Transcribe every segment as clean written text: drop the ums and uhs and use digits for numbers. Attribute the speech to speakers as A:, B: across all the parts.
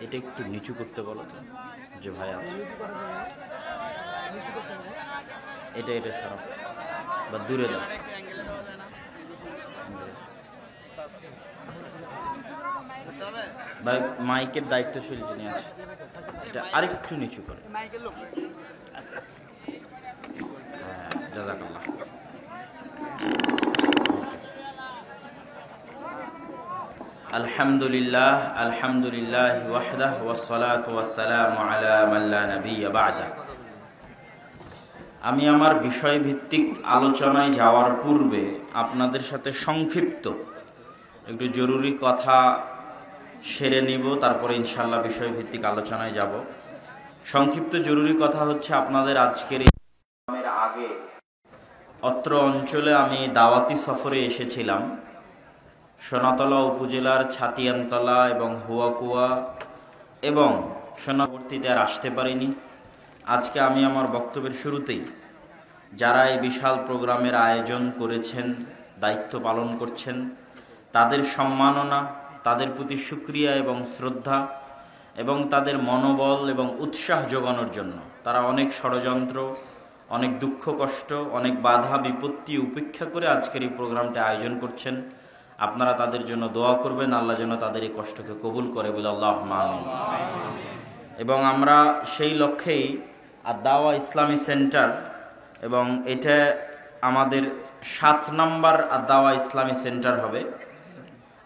A: এটা একটু নিচু করতে বলো তো, যে ভাই আছে এটা এটা সরাব বা দূরে দাও। ভাই মাইকের দায়িত্বশীল যিনি আছে এটা আরেকটু নিচু করে। হ্যাঁ, জাযাকাল্লাহ। আলহামদুলিল্লাহ আলহামদুলিল্লাহ ওয়াহদাহ ওয়াসসালাতু ওয়াসসালামু আলা মান লা নাবিয়্যা বা'দা। আমি আমার বিষয়ভিত্তিক আলোচনায় যাওয়ার পূর্বে আপনাদের সাথে সংক্ষিপ্ত একটু জরুরি কথা সেরে নিব, তারপরে ইনশাআল্লাহ বিষয়ভিত্তিক আলোচনায় যাব। সংক্ষিপ্ত জরুরি কথা হচ্ছে, আপনাদের আজকের এই আগে অত্র অঞ্চলে আমি দাওয়াতি সফরে এসেছিলাম। সোনাতলা উপজেলার ছাতিয়ানতলা এবং হুয়াকুয়া এবং সোনাবর্তীতে আর আসতে পারিনি। আজকে আমি আমার বক্তব্যের শুরুতেই যারা এই বিশাল প্রোগ্রামের আয়োজন করেছেন, দায়িত্ব পালন করছেন, তাদের সম্মাননা, তাদের প্রতি শুকরিয়া এবং শ্রদ্ধা এবং তাদের মনোবল এবং উৎসাহ যোগানোর জন্য তারা অনেক ষড়যন্ত্র, অনেক দুঃখ কষ্ট, অনেক বাধা বিপত্তি উপেক্ষা করে আজকের এই প্রোগ্রামটা আয়োজন করছেন। আপনারা তাদের জন্য দোয়া করবেন, আল্লাহ যেন তাদের এই কষ্টকে কবুল করে বলে আল্লাহুম্মা আমিন। এবং আমরা সেই লক্ষ্যেই আদ-দাওয়া ইসলামী সেন্টার, এবং এটা আমাদের 7 নম্বর আদ-দাওয়া ইসলামী সেন্টার হবে।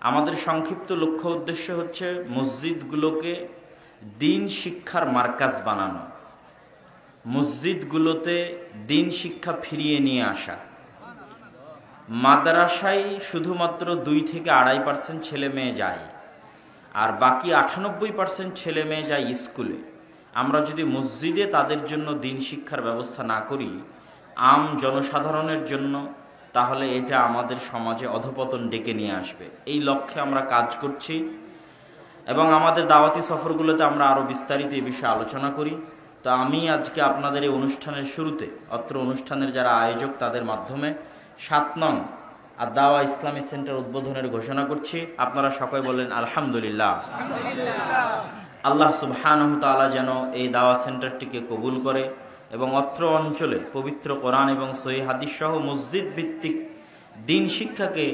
A: আমাদের সংক্ষিপ্ত লক্ষ্য উদ্দেশ্য হচ্ছে মসজিদগুলোকে দিন শিক্ষার মার্কাজ বানানো, মসজিদগুলোতে দিন শিক্ষা ফিরিয়ে নিয়ে আসা। মাদ্রাসায় শুধুমাত্র 2 থেকে 2.5% ছেলে মেয়ে যায়, আর বাকি 98% ছেলে মেয়ে যায় স্কুলে। আমরা যদি মসজিদে তাদের জন্য দিন শিক্ষার ব্যবস্থা না করি আম জনসাধারণের জন্য, তাহলে এটা আমাদের সমাজে অধপতন ডেকে নিয়ে আসবে। এই লক্ষ্যে আমরা কাজ করছি এবং আমাদের দাওয়াতি সফরগুলোতে আমরা আরও বিস্তারিত এই বিষয়ে আলোচনা করি। তো আমি আজকে আপনাদের এই অনুষ্ঠানের শুরুতে অত্র অনুষ্ঠানের যারা আয়োজক তাদের মাধ্যমে 7 নং আদ-দাওয়া ইসলামী সেন্টার উদ্বোধনের ঘোষণা করছি। আপনারা সকলে বলেন আলহামদুলিল্লাহ। আল্লাহ সুবহানাহু তাআলা যেন এই দাওয়া সেন্টারটিকে কবুল করে এবং অত্র অঞ্চলে পবিত্র কোরআন এবং সহিহ হাদিস সহ মসজিদ ভিত্তিক দিন শিক্ষাকে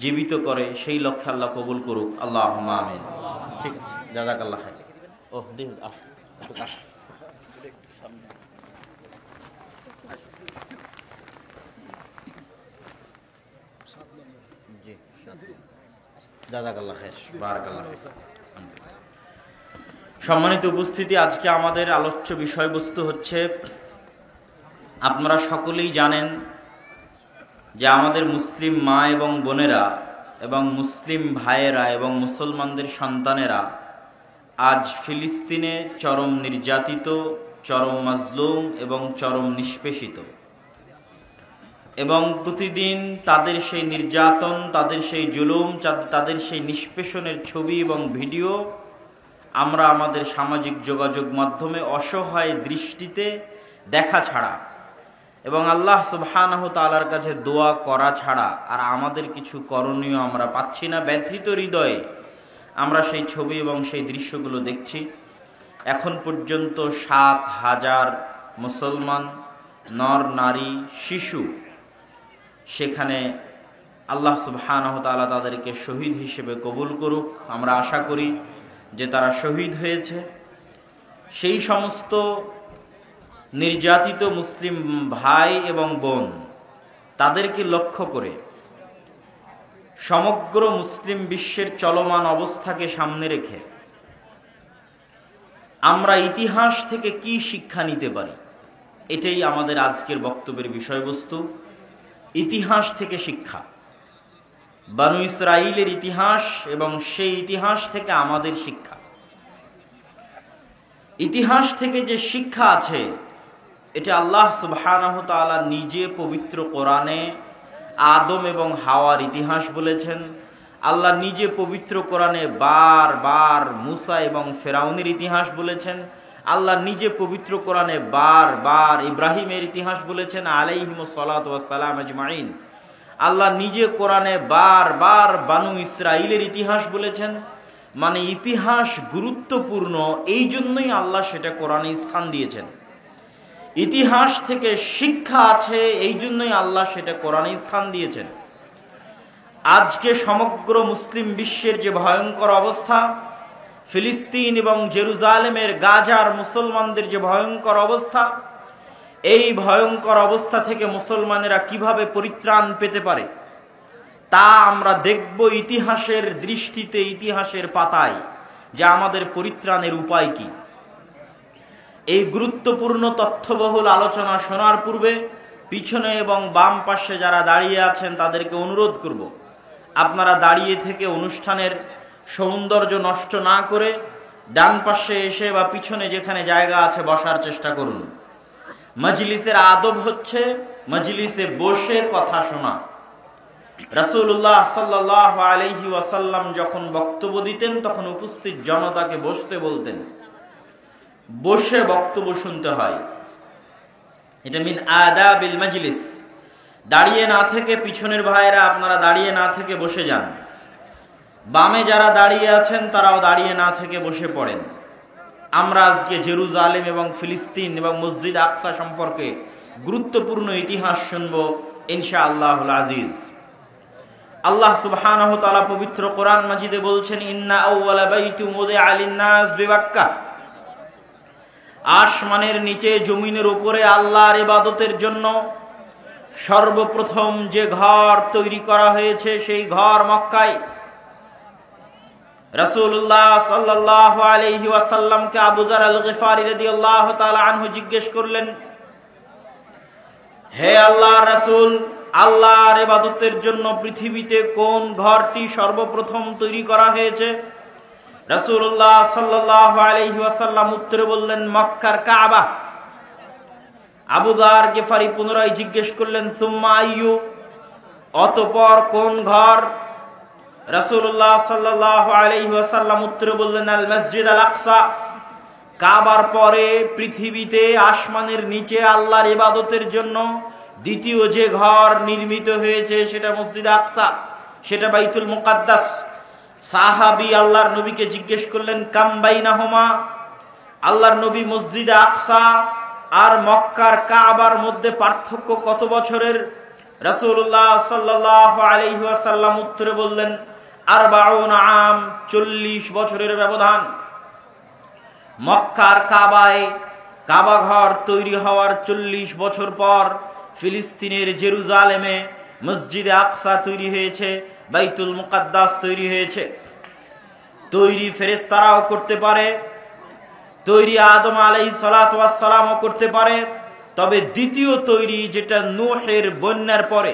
A: জীবিত করে, সেই লক্ষ্যে আল্লাহ কবুল করুক, আল্লাহুম্মা আমিন। ঠিক আছে, জাযাকাল্লাহ খাইর। ওহ দিন আসো আসো। জি জাযাকাল্লাহ খাইর, বারাকাল্লাহ। সম্মানিত উপস্থিতি, আজকে আমাদের আলোচ্য বিষয়বস্তু হচ্ছে, আপনারা সকলেই জানেন যে আমাদের মুসলিম মা এবং বোনেরা এবং মুসলিম ভাইয়েরা এবং মুসলমানদের সন্তানেরা আজ ফিলিস্তিনে চরম নির্যাতিত, চরম মাজলুম এবং চরম নিষ্পেষিত। এবং প্রতিদিন তাদের সেই নির্যাতন, তাদের সেই জুলুম, তাদের সেই নিষ্পেষণের ছবি এবং ভিডিও আমরা আমাদের সামাজিক যোগাযোগ মাধ্যমে অসহায় দৃষ্টিতে দেখা ছাড়া এবং আল্লাহ সুবহানাহু তাআলার কাছে দোয়া করা ছাড়া আর আমাদের কিছু করণীয় আমরা পাচ্ছি না। ব্যথিত হৃদয়ে আমরা সেই ছবি এবং সেই দৃশ্যগুলো দেখছি। এখন পর্যন্ত 7,000 মুসলমান নর নারী শিশু সেখানে, আল্লাহ সুবহানাহু তাআলা তাদেরকে শহীদ হিসেবে কবুল করুক। আমরা আশা করি যে তারা শহীদ হয়েছে। সেই সমস্ত নির্যাতিত মুসলিম ভাই এবং বোন, তাদেরকে লক্ষ্য করে সমগ্র মুসলিম বিশ্বের চলমান অবস্থাকে সামনে রেখে আমরা ইতিহাস থেকে কি শিক্ষা নিতে পারি, এটাই আমাদের আজকের বক্তব্যের বিষয়বস্তু। ইতিহাস থেকে শিক্ষা, বানু ইসরাইলের ইতিহাস এবং সেই ইতিহাস থেকে আমাদের শিক্ষা। ইতিহাস থেকে যে শিক্ষা আছে এটা আল্লাহ সুবহানাহু তাআলা নিজে পবিত্র কোরআনে আদম এবং হাওয়ার ইতিহাস বলেছেন। আল্লাহ নিজে পবিত্র কোরআনে বারবার মুসা এবং ফেরাউনের ইতিহাস বলেছেন। আল্লাহ নিজে পবিত্র কোরআনে বারবার ইব্রাহিমের ইতিহাস বলেছেন আলাইহিমুস সালাতু ওয়াস সালাম আজমাইন। আল্লাহ নিজে কোরআনে বারবার বানু ইসরাইলের ইতিহাস বলেছেন। মানে ইতিহাস গুরুত্বপূর্ণ, এই জন্যই আল্লাহ সেটা কোরআনে স্থান দিয়েছেন। ইতিহাস থেকে শিক্ষা আছে, এই জন্যই আল্লাহ সেটা কোরআনে স্থান দিয়েছেন। আজকে সমগ্র মুসলিম বিশ্বের যে ভয়ঙ্কর অবস্থা, ফিলিস্তিন এবং জেরুজালেমের গাজার মুসলমানদের যে ভয়ঙ্কর অবস্থা, এই ভয়ঙ্কর অবস্থা থেকে মুসলমানেরা কিভাবে পরিত্রাণ পেতে পারে তা আমরা দেখব ইতিহাসের দৃষ্টিতে, ইতিহাসের পাতায়, যে আমাদের পরিত্রাণের উপায় কি। এই গুরুত্বপূর্ণ তথ্যবহুল আলোচনা শোনার পূর্বে পিছনে এবং বাম পাশে যারা দাঁড়িয়ে আছেন তাদেরকে অনুরোধ করব, আপনারা দাঁড়িয়ে থেকে অনুষ্ঠানের সৌন্দর্য নষ্ট না করে ডান পাশে এসে বা পিছনে যেখানে জায়গা আছে বসার চেষ্টা করুন। মজলিসের আদব হচ্ছে মজলিসে বসে কথা শোনা। রাসূলুল্লাহ সাল্লাল্লাহু আলাইহি ওয়াসাল্লাম যখন বক্তব্য দিতেন তখন উপস্থিত জনতাকে বসতে বলতেন, বসে বক্তব্য শুনতে হয়। এটা মিন আদাবিল মজলিস। দাঁড়িয়ে না থেকে, পিছনের ভাইয়েরা আপনারা দাঁড়িয়ে না থেকে বসে যান। বামে যারা দাঁড়িয়ে আছেন তারাও দাঁড়িয়ে না থেকে বসে পড়েন। আমরা আজকে জেরুজালেম এবং ফিলিস্তিন এবং মসজিদ আকসা সম্পর্কে গুরুত্বপূর্ণ ইতিহাস শুনব ইনশাআল্লাহুল আজিজ। আল্লাহ সুবহানাহু ওয়া তাআলা পবিত্র কোরআন মাজিদে বলছেন, ইন্না আউওয়ালা বাইতুম উযিআ লিন-নাস বিবাক্কা। আসমানের নিচে জমিনের উপরে আল্লাহর ইবাদতের জন্য সর্বপ্রথম যে ঘর তৈরি করা হয়েছে সেই ঘর মক্কায়। রাসূলুল্লাহ সাল্লাল্লাহু আলাইহি ওয়াসাল্লামকে আবু যার আল-গিফারি রাদিয়াল্লাহু তাআলা আনহু জিজ্ঞেস করলেন, হে আল্লাহর রাসূল, আল্লাহর ইবাদতের জন্য পৃথিবীতে কোন ঘরটি সর্বপ্রথম তৈরি করা হয়েছে? রাসূলুল্লাহ সাল্লাল্লাহু আলাইহি ওয়াসাল্লাম উত্তরে বললেন, মক্কার কাবা। আবু যার গিফারি পুনরায় জিজ্ঞেস করলেন, সুম্মা আইয়ু, অতঃপর কোন ঘর? রাসূলুল্লাহ সাল্লাল্লাহু আলাইহি ওয়াসাল্লাম উত্তরে বললেন, আল মসজিদ আল আকসা। কাবার পরে পৃথিবীতে আসমানের নিচে আল্লাহর ইবাদতের জন্য দ্বিতীয় যে ঘর নির্মিত হয়েছে সেটা মসজিদ আকসা, সেটা বাইতুল মুকাদ্দাস। সাহাবী আল্লাহর নবীকে জিজ্ঞেস করলেন, কাম বাইনাহুমা, আল্লাহর নবী মসজিদ আকসা আর মক্কার কাবার মধ্যে পার্থক্য কত বছরের? রাসূলুল্লাহ সাল্লাল্লাহু আলাইহি ওয়াসাল্লাম উত্তরে বললেন, 40 আম, 40 বছরের ব্যবধান। মক্কার কাবায় কাবা ঘর তৈরি হওয়ার 40 বছর পর ফিলিস্তিনের জেরুজালেমে মসজিদে আকসা তৈরি হয়েছে, বাইতুল মুকাদ্দাস তৈরি হয়েছে। তৈরি ফেরেশতারাও করতে পারে, তৈরি আদম আলাইহিস সালাতু ওয়াস সালামও করতে পারে, তবে দ্বিতীয় তৈরি যেটা নূহের বন্যার পরে,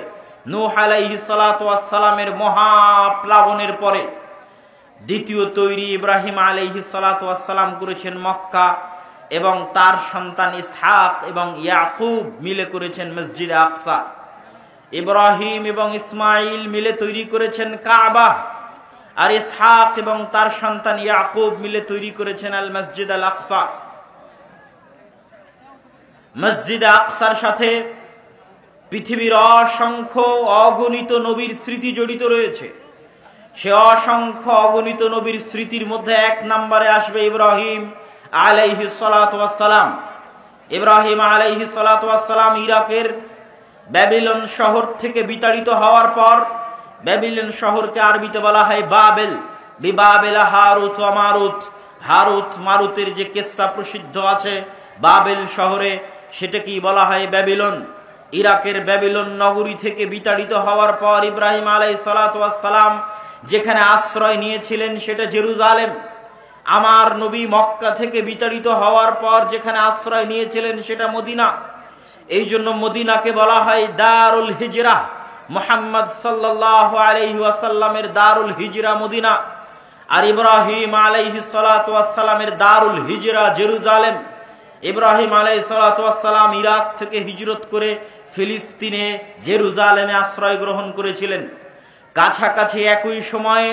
A: নূহ আলাইহিস সালাতু ওয়াস সালামের মহাপ্লাবনের পরে দ্বিতীয় তৈরি ইব্রাহিম আলাইহিস সালাতু ওয়াস সালাম করেছেন মক্কা, এবং তার সন্তান ইসহাক এবং ইয়াকুব মিলে করেছেন মসজিদ আকসা। ইব্রাহিম এবং ইসমাইল মিলে তৈরি করেছেন কাবা, আর ইসহাক এবং তার সন্তান ইয়াকুব মিলে তৈরি করেছেন আল মসজিদ আল আকসা। মসজিদ আকসার সাথে পৃথিবীর অসংখ্য অগণিত নবীর স্মৃতি জড়িত রয়েছে। সে অসংখ্য অগণিত নবীর স্মৃতির মধ্যে এক নম্বরে আসবে ইব্রাহিম আলাইহিস সালাতু ওয়াস সালাম। ইব্রাহিম আলাইহিস সালাতু ওয়াস সালাম ইরাকের ব্যাবিলন শহর থেকে বিতাড়িত হওয়ার পর, ব্যাবিলন শহরকে আরবিতে বলা হয় বাবেল, বিবাবেল হারুত ওয়া মারুত। হারুত মারুতের যে কিসসা প্রসিদ্ধ আছে বাবেল শহরে, সেটাকেই বলা হয় ব্যাবিলন। ইরাকের ব্যাবিলন নগরী থেকে বিতাড়িত হওয়ার পর ইব্রাহিম আলাইহিস সালাতু ওয়াস সালাম যেখানে আশ্রয় নিয়েছিলেন সেটা জেরুজালেম। আমার নবী মক্কা থেকে বিতাড়িত হওয়ার পর যেখানে আশ্রয় নিয়েছিলেন সেটা মদিনা। এই জন্য মদিনাকে বলা হয় দারুল হিজরা। মুহাম্মদ সাল্লাল্লাহু আলাইহি ওয়াসাল্লামের দারুল হিজরা মদিনা, আর ইব্রাহিম আলাইহিস সালাতু ওয়াস সালামের দারুল হিজরা জেরুজালেম। ইব্রাহিম আলাইহিস সালাতু ওয়াস সালাম ইরাক থেকে হিজরত করে ফিলিস্তিনে জেরুজালেমে আশ্রয় গ্রহণ করেছিলেন। কাছাকাছি একই সময়ে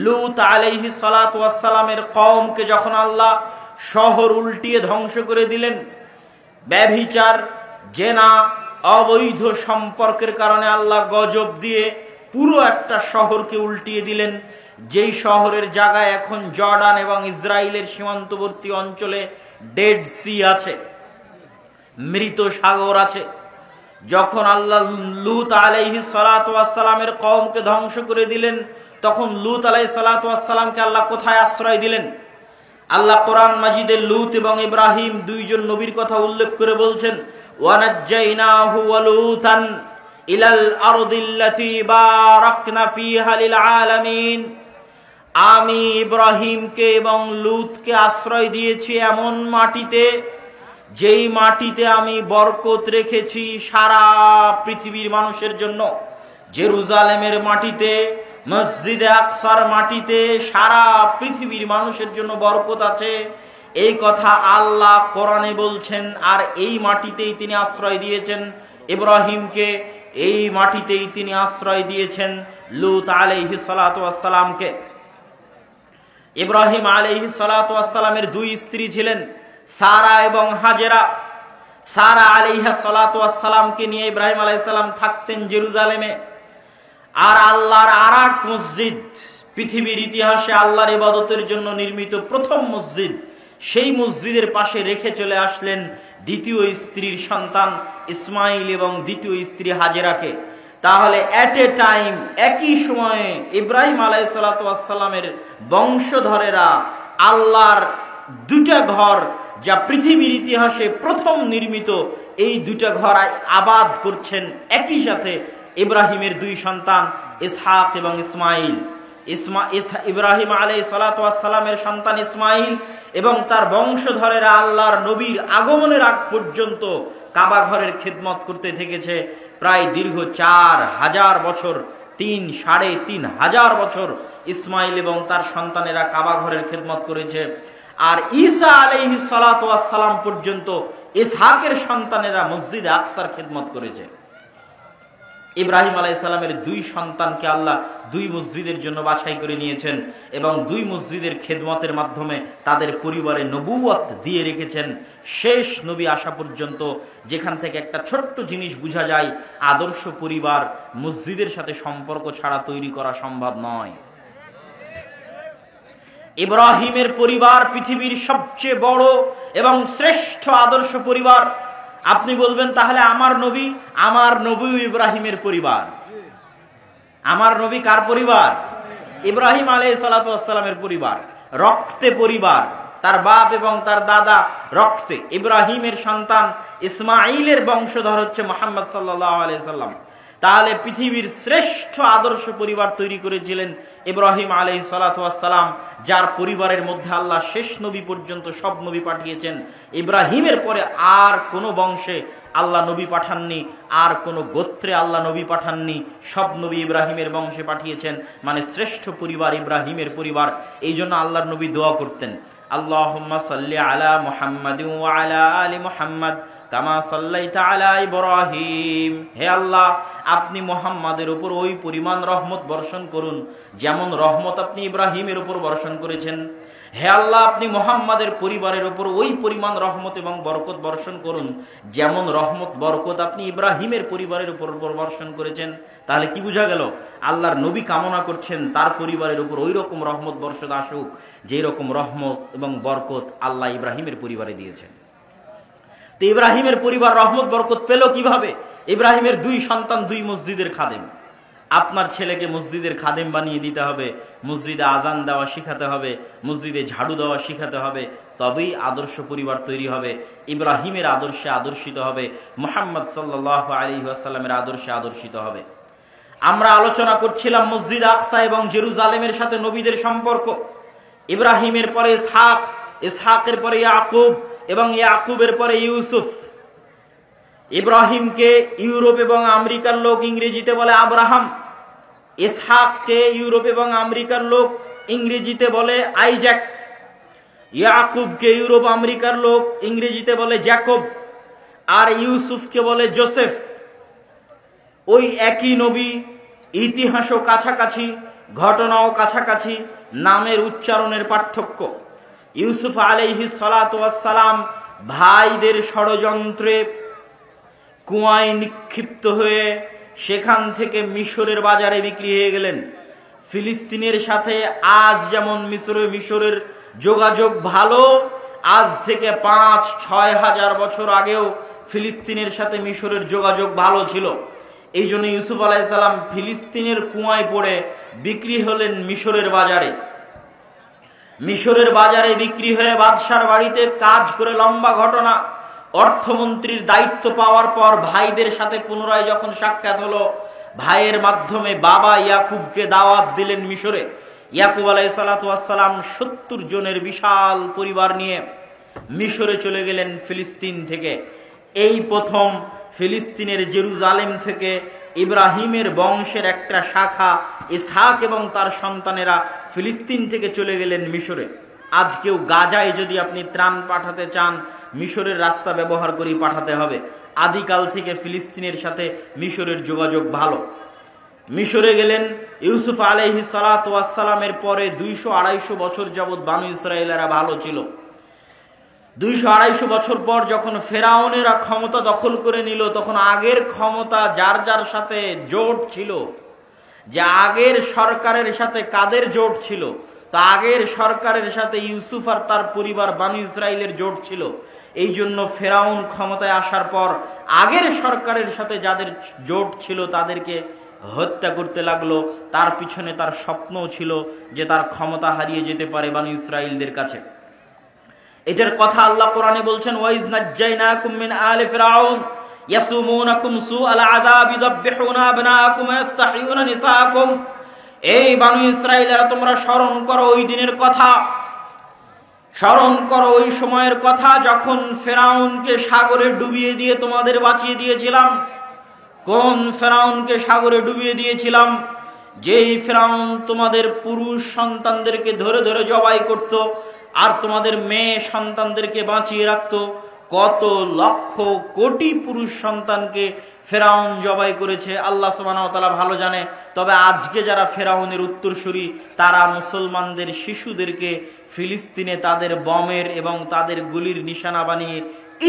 A: লূত আলাইহিস সালাতু ওয়াস সালামের কওমকে যখন আল্লাহ শহর উল্টিয়ে ধ্বংস করে দিলেন, ব্যভিচার, জেনা, অবৈধ সম্পর্কের কারণে আল্লাহ গজব দিয়ে পুরো একটা শহরকে উল্টিয়ে দিলেন, যেই শহরের জায়গায় এখন জর্ডান এবং ইসরায়েলের সীমান্তবর্তী অঞ্চলে ডেড সি আছে, মৃত সাগর আছে। যখন আল্লাহ লূত আলাইহিস সালাতু ওয়াস সালামের কওমকে ধ্বংস করে দিলেন, তখন লূত আলাইহিস সালাতু ওয়াস সালামকে আল্লাহ কোথায় আশ্রয় দিলেন? আল্লাহ কোরআন মাজিদে লূত এবং ইব্রাহিম দুইজন নবীর কথা উল্লেখ করে বলছেন, ওয়ানাজ্জাইনাহু ওয়া লূতান ইলাল আরদিল্লাতী বারাকনা ফিহা লিল আলামিন। আমি ইব্রাহিমকে এবং লূতকে আশ্রয় দিয়েছি এমন মাটিতে, যেই মাটিতে আমি বরকত রেখেছি সারা পৃথিবীর মানুষের জন্য। জেরুজালেমের মাটিতে, মসজিদে আকসার মাটিতে সারা পৃথিবীর মানুষের জন্য বরকত আছে, এই কথা আল্লাহ কোরআনে বলছেন। আর এই মাটিতেই তিনি আশ্রয় দিয়েছেন ইব্রাহিমকে, এই মাটিতেই তিনি আশ্রয় দিয়েছেন লূত আলাইহিস সালাতু ওয়াস সালামকে। ইব্রাহিম আলাইহিস সালাতু ওয়াস সালামের দুই স্ত্রী ছিলেন, সারা এবং হাজেরা। সারা আলাইহিস সালাতু ওয়াস সালামকে নিয়ে ইব্রাহিম আলাইহিস সালাম থাকতেন জেরুজালেমে। আর আল্লাহর আরেক মসজিদ, পৃথিবীর ইতিহাসে আল্লাহর ইবাদতের জন্য নির্মিত প্রথম মসজিদ, সেই মসজিদের পাশে রেখে চলে আসলেন দ্বিতীয় স্ত্রীর সন্তান ইসমাইল এবং দ্বিতীয় স্ত্রী হাজেরাকে। তাহলে এট এ টাইম, একই সময়ে ইব্রাহিম আলাইহিস সালাতু ওয়াস সালামের বংশধরেরা আল্লাহর দুটা ঘর, যা পৃথিবীর ইতিহাসে প্রথম নির্মিত, এই দুটা ঘর আবাদ করছেন একই সাথে ইব্রাহিমের দুই সন্তান ইসহাক এবং ইসমাইল। ইব্রাহিম আলাইহিস সালাতু ওয়াস সালামের সন্তান ইসমাইল এবং তার বংশধরেরা আল্লাহর নবীর আগমনের আগ পর্যন্ত কাবা ঘরের খিদমত করতে থেকেছে প্রায় দীর্ঘ 4000 বছর। 3-3.5 বছর ইসমাইল এবং তার সন্তানেরা কাবা ঘরের খিদমত করেছে। আর ঈসা আলাইহিস সালাতু ওয়াস সালাম পর্যন্ত ইসহাকের সন্তানেরা মসজিদে আকসার খিদমত করেছে। ইব্রাহিম আলাইহিস সালামের দুই সন্তানকে আল্লাহ দুই মসজিদের জন্য বাছাই করে নিয়েছেন এবং দুই মসজিদের খেদমতের মাধ্যমে তাদের পরিবারে নবুয়ত দিয়ে রেখেছেন শেষ নবী আসা পর্যন্ত। যেখান থেকে একটা ছোট্ট জিনিস বোঝা যায়, আদর্শ পরিবার মসজিদের সাথে সম্পর্ক ছাড়া তৈরি করা সম্ভব নয়। ইব্রাহিমের পরিবার পৃথিবীর সবচেয়ে বড় এবং শ্রেষ্ঠ আদর্শ পরিবার। আপনি বলবেন, তাহলে আমার নবী ইব্রাহিমের পরিবার। আমার নবী কার পরিবার? ইব্রাহিম আলাইহিস সালাতু ওয়াস সালামের পরিবার, রক্তে পরিবার। তার বাপ এবং তার দাদা রক্তে। ইব্রাহিমের সন্তান ইসমাইলের বংশধর হচ্ছে মুহাম্মদ সাল্লাল্লাহু আলাইহি সাল্লাম। তাহলে পৃথিবীর শ্রেষ্ঠ আদর্শ পরিবার তৈরি করেছিলেন ইব্রাহিম আলাইহিস সালাতু ওয়াস সালাম, যার পরিবারের মধ্যে আল্লাহ শেষ নবী পর্যন্ত সব নবী পাঠিয়েছেন। ইব্রাহিমের পরে আর কোনো বংশে আল্লাহ নবী পাঠাননি, আর কোনো গোত্রে আল্লাহ নবী পাঠাননি, সব নবী ইব্রাহিমের বংশে পাঠিয়েছেন। মানে শ্রেষ্ঠ পরিবার ইব্রাহিমের পরিবার। এই জন্য আল্লাহর নবী দোয়া করতেন, আল্লাহুম্মা সাল্লি আলা মুহাম্মাদিন ওয়া আলা আলি মুহাম্মাদ কামা সাল্লাইতা আলা ইব্রাহিম। হে আল্লাহ, আপনি মুহাম্মাদের উপর ওই পরিমাণ রহমত বর্ষণ করুন যেমন রহমত আপনি ইব্রাহিমের উপর বর্ষণ করেছেন। হে আল্লাহ, আপনি মুহাম্মাদের পরিবারের উপর ওই পরিমাণ রহমত এবং বরকত বর্ষণ করুন যেমন রহমত বরকত আপনি ইব্রাহিমের পরিবারের উপর বর্ষণ করেছেন। তাহলে কি বোঝা গেল? আল্লাহর নবী কামনা করছেন তার পরিবারের উপর ওই রকম রহমত বর্ষণ আসুক যেই রকম রহমত এবং বরকত আল্লাহ ইব্রাহিমের পরিবারে দিয়েছেন। তো ইব্রাহিমের পরিবার রহমত বরকত পেল কিভাবে? ইব্রাহিমের দুই সন্তান দুই মসজিদের খাদেম। আপনার ছেলেকে মসজিদের খাদেম বানিয়ে দিতে হবে, মসজিদে আজান দেওয়া শিখাতে হবে, মসজিদে ঝাড়ু দেওয়া শিখাতে হবে, তবেই আদর্শ পরিবার তৈরি হবে। ইব্রাহিমের আদর্শে আদর্শিত হবে, মুহাম্মদ সাল্লাল্লাহু আলাইহি ওয়াসাল্লামের আদর্শে আদর্শিত হবে। আমরা আলোচনা করছিলাম মসজিদ আকসা এবং জেরুজালেমের সাথে নবীদের সম্পর্ক। ইব্রাহিমের পরে ইসহাক, ইসহাকের পরে ইয়াকুব এবং ইয়াকুবের পরে ইউসুফ। ইব্রাহিমকে ইউরোপ এবং আমেরিকার লোক ইংরেজিতে বলে আব্রাহাম। ইসহাককে ইউরোপ এবং আমেরিকার লোক ইংরেজিতে বলে আইজ্যাক। ইয়াকুবকে ইউরোপ আমেরিকার লোক ইংরেজিতে বলে জ্যাকব। আর ইউসুফকে বলে জোসেফ। ওই একই নবী, ইতিহাসও কাছাকাছি, ঘটনাও কাছাকাছি, নামের উচ্চারণের পার্থক্য। ইউসুফ আলাইহিস সালাতু ওয়াস সালাম ভাইদের ষড়যন্ত্রে কুয়ায় নিক্ষিপ্ত হয়ে সেখান থেকে মিশরের বাজারে বিক্রি হয়ে গেলেন। ফিলিস্তিনের সাথে আজ যেমন মিশরের যোগাযোগ ভালো, আজ থেকে 5-6 হাজার বছর আগেও ফিলিস্তিনের সাথে মিশরের যোগাযোগ ভালো ছিল। এই জন্য ইউসুফ আলাইহিস সালাম ফিলিস্তিনের কুয়ায় পড়ে বিক্রি হলেন মিশরের বাজারে। মিশরের বাজারে বিক্রি হয়ে বাদশার বাড়িতে কাজ করে, লম্বা ঘটনা। অর্থমন্ত্রীর দায়িত্ব পাওয়ার পর ভাইদের সাথে পুনরায় যখন সাক্ষাৎ হলো, ভাইয়ের মাধ্যমে বাবা ইয়াকুবকে দাওয়াত দিলেন মিশরে। ইয়াকুব আলাইহিস সালাতু ওয়াস সালাম 70 জনের বিশাল পরিবার নিয়ে মিশরে চলে গেলেন ফিলিস্তিন থেকে। এই প্রথম ফিলিস্তিনের জেরুজালেম থেকে ইব্রাহিমের বংশের একটা শাখা ইসহাক এবং তার সন্তানেরা ফিলিস্তিন থেকে চলে গেলেন মিশরে। আজকেও গাজায় যদি আপনি ত্রাণ পাঠাতে চান, মিশরের রাস্তা ব্যবহার করেই পাঠাতে হবে। আদিকাল থেকে ফিলিস্তিনের সাথে মিশরের যোগাযোগ ভালো। মিশরে গেলেন। ইউসুফ আলাইহিস সালাতু ওয়াস সালামের পরে 200-250 বছর যাবৎ বানু ইসরায়েলেরা ভালো ছিল। 200-250 বছর পর যখন ফেরাউনেরা ক্ষমতা দখল করে নিল, তখন আগের ক্ষমতা যার যার সাথে জোট ছিল, যে আগের সরকারের সাথে কাদের জোট ছিল, তা আগের সরকারের সাথে ইউসুফ আর তার পরিবার বানু ইসরায়েলের জোট ছিল। এই জন্য ফেরাউন ক্ষমতায় আসার পর আগের সরকারের সাথে যাদের জোট ছিল তাদেরকে হত্যা করতে লাগলো। তার পিছনে তার স্বপ্নও ছিল যে তার ক্ষমতা হারিয়ে যেতে পারে বানু ইসরায়েলদের কাছে। এটার কথা আল্লাহ কোরআনে বলছেন, ওয়াইজ নাজ্জাইনাকুম মিন আলি ফিরাউন ইয়াসুমুনাকুম সুআল আযাব ইযাববিহুনা আবনাকুম ওয়া ইস্তাহয়ুনা নিসাআকুম। এই বানু ইসরাইলেরা, তোমরা স্মরণ করো ওই দিনের কথা, স্মরণ করো ওই সময়ের কথা যখন ফেরাউনকে সাগরে ডুবিয়ে দিয়ে তোমাদের বাঁচিয়ে দিয়েছিলাম। কোন ফেরাউনকে সাগরে ডুবিয়ে দিয়েছিলাম? যেই ফেরাউন তোমাদের পুরুষ সন্তানদেরকে ধরে ধরে জবাই করত আর তোমাদের মেয়ে সন্তানদেরকে বাঁচিয়ে রাখত। কত লক্ষ কোটি পুরুষ সন্তানকে ফেরাউন জবাই করেছে আল্লাহ সুবহানাহু ওয়া তাআলা ভালো জানে। তবে আজকে যারা ফেরাউনের উত্তরসূরি, তারা মুসলমানদের শিশুদেরকে ফিলিস্তিনে তাদের বমের এবং তাদের গুলির নিশানা বানিয়ে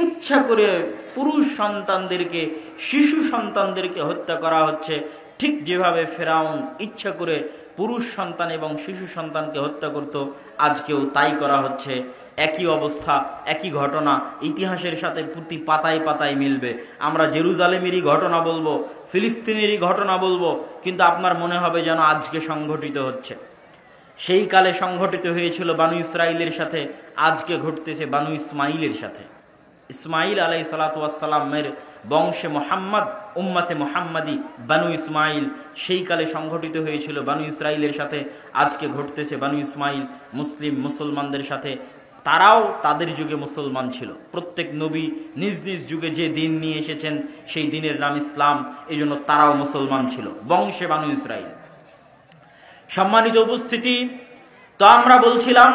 A: ইচ্ছা করে পুরুষ সন্তানদেরকে, শিশু সন্তানদেরকে হত্যা করা হচ্ছে। ঠিক যেভাবে ফেরাউন ইচ্ছা করে পুরুষ সন্তান এবং শিশু সন্তানকে হত্যা করত, আজকেও তাই করা হচ্ছে। একই অবস্থা, একই ঘটনা ইতিহাসের সাথে প্রতি পাতায় পাতায় মিলবে। আমরা জেরুজালেমেরই ঘটনা বলবো, ফিলিস্তিনেরই ঘটনা বলবো, কিন্তু আপনার মনে হবে যেন আজকে সংঘটিত হচ্ছে। সেই কালে সংঘটিত হয়েছিল বানু ইসরাইলের সাথে, আজকে ঘটতেছে বানু ইসমাইলের সাথে। ইসমাইল আলাইহিস সালাতু ওয়াস সালামের বংশে মোহাম্মদ, উম্মতে মোহাম্মদী বানু ইসমাইল সেই কালে সংঘটিত হয়েছিল বানু ইসরাইলের সাথে, আজকে ঘটতেছে বানু ইসমাইল মুসলমানদের সাথে। তারাও তাদের যুগে মুসলমান ছিল। প্রত্যেক নবী নিজ নিজ যুগে যে দিন নিয়ে এসেছেন সেই দিনের নাম ইসলাম, এই জন্য তারাও মুসলমান ছিল, বংশে বানু ইসরাইল। সম্মানিত উপস্থিতি, তো আমরা বলছিলাম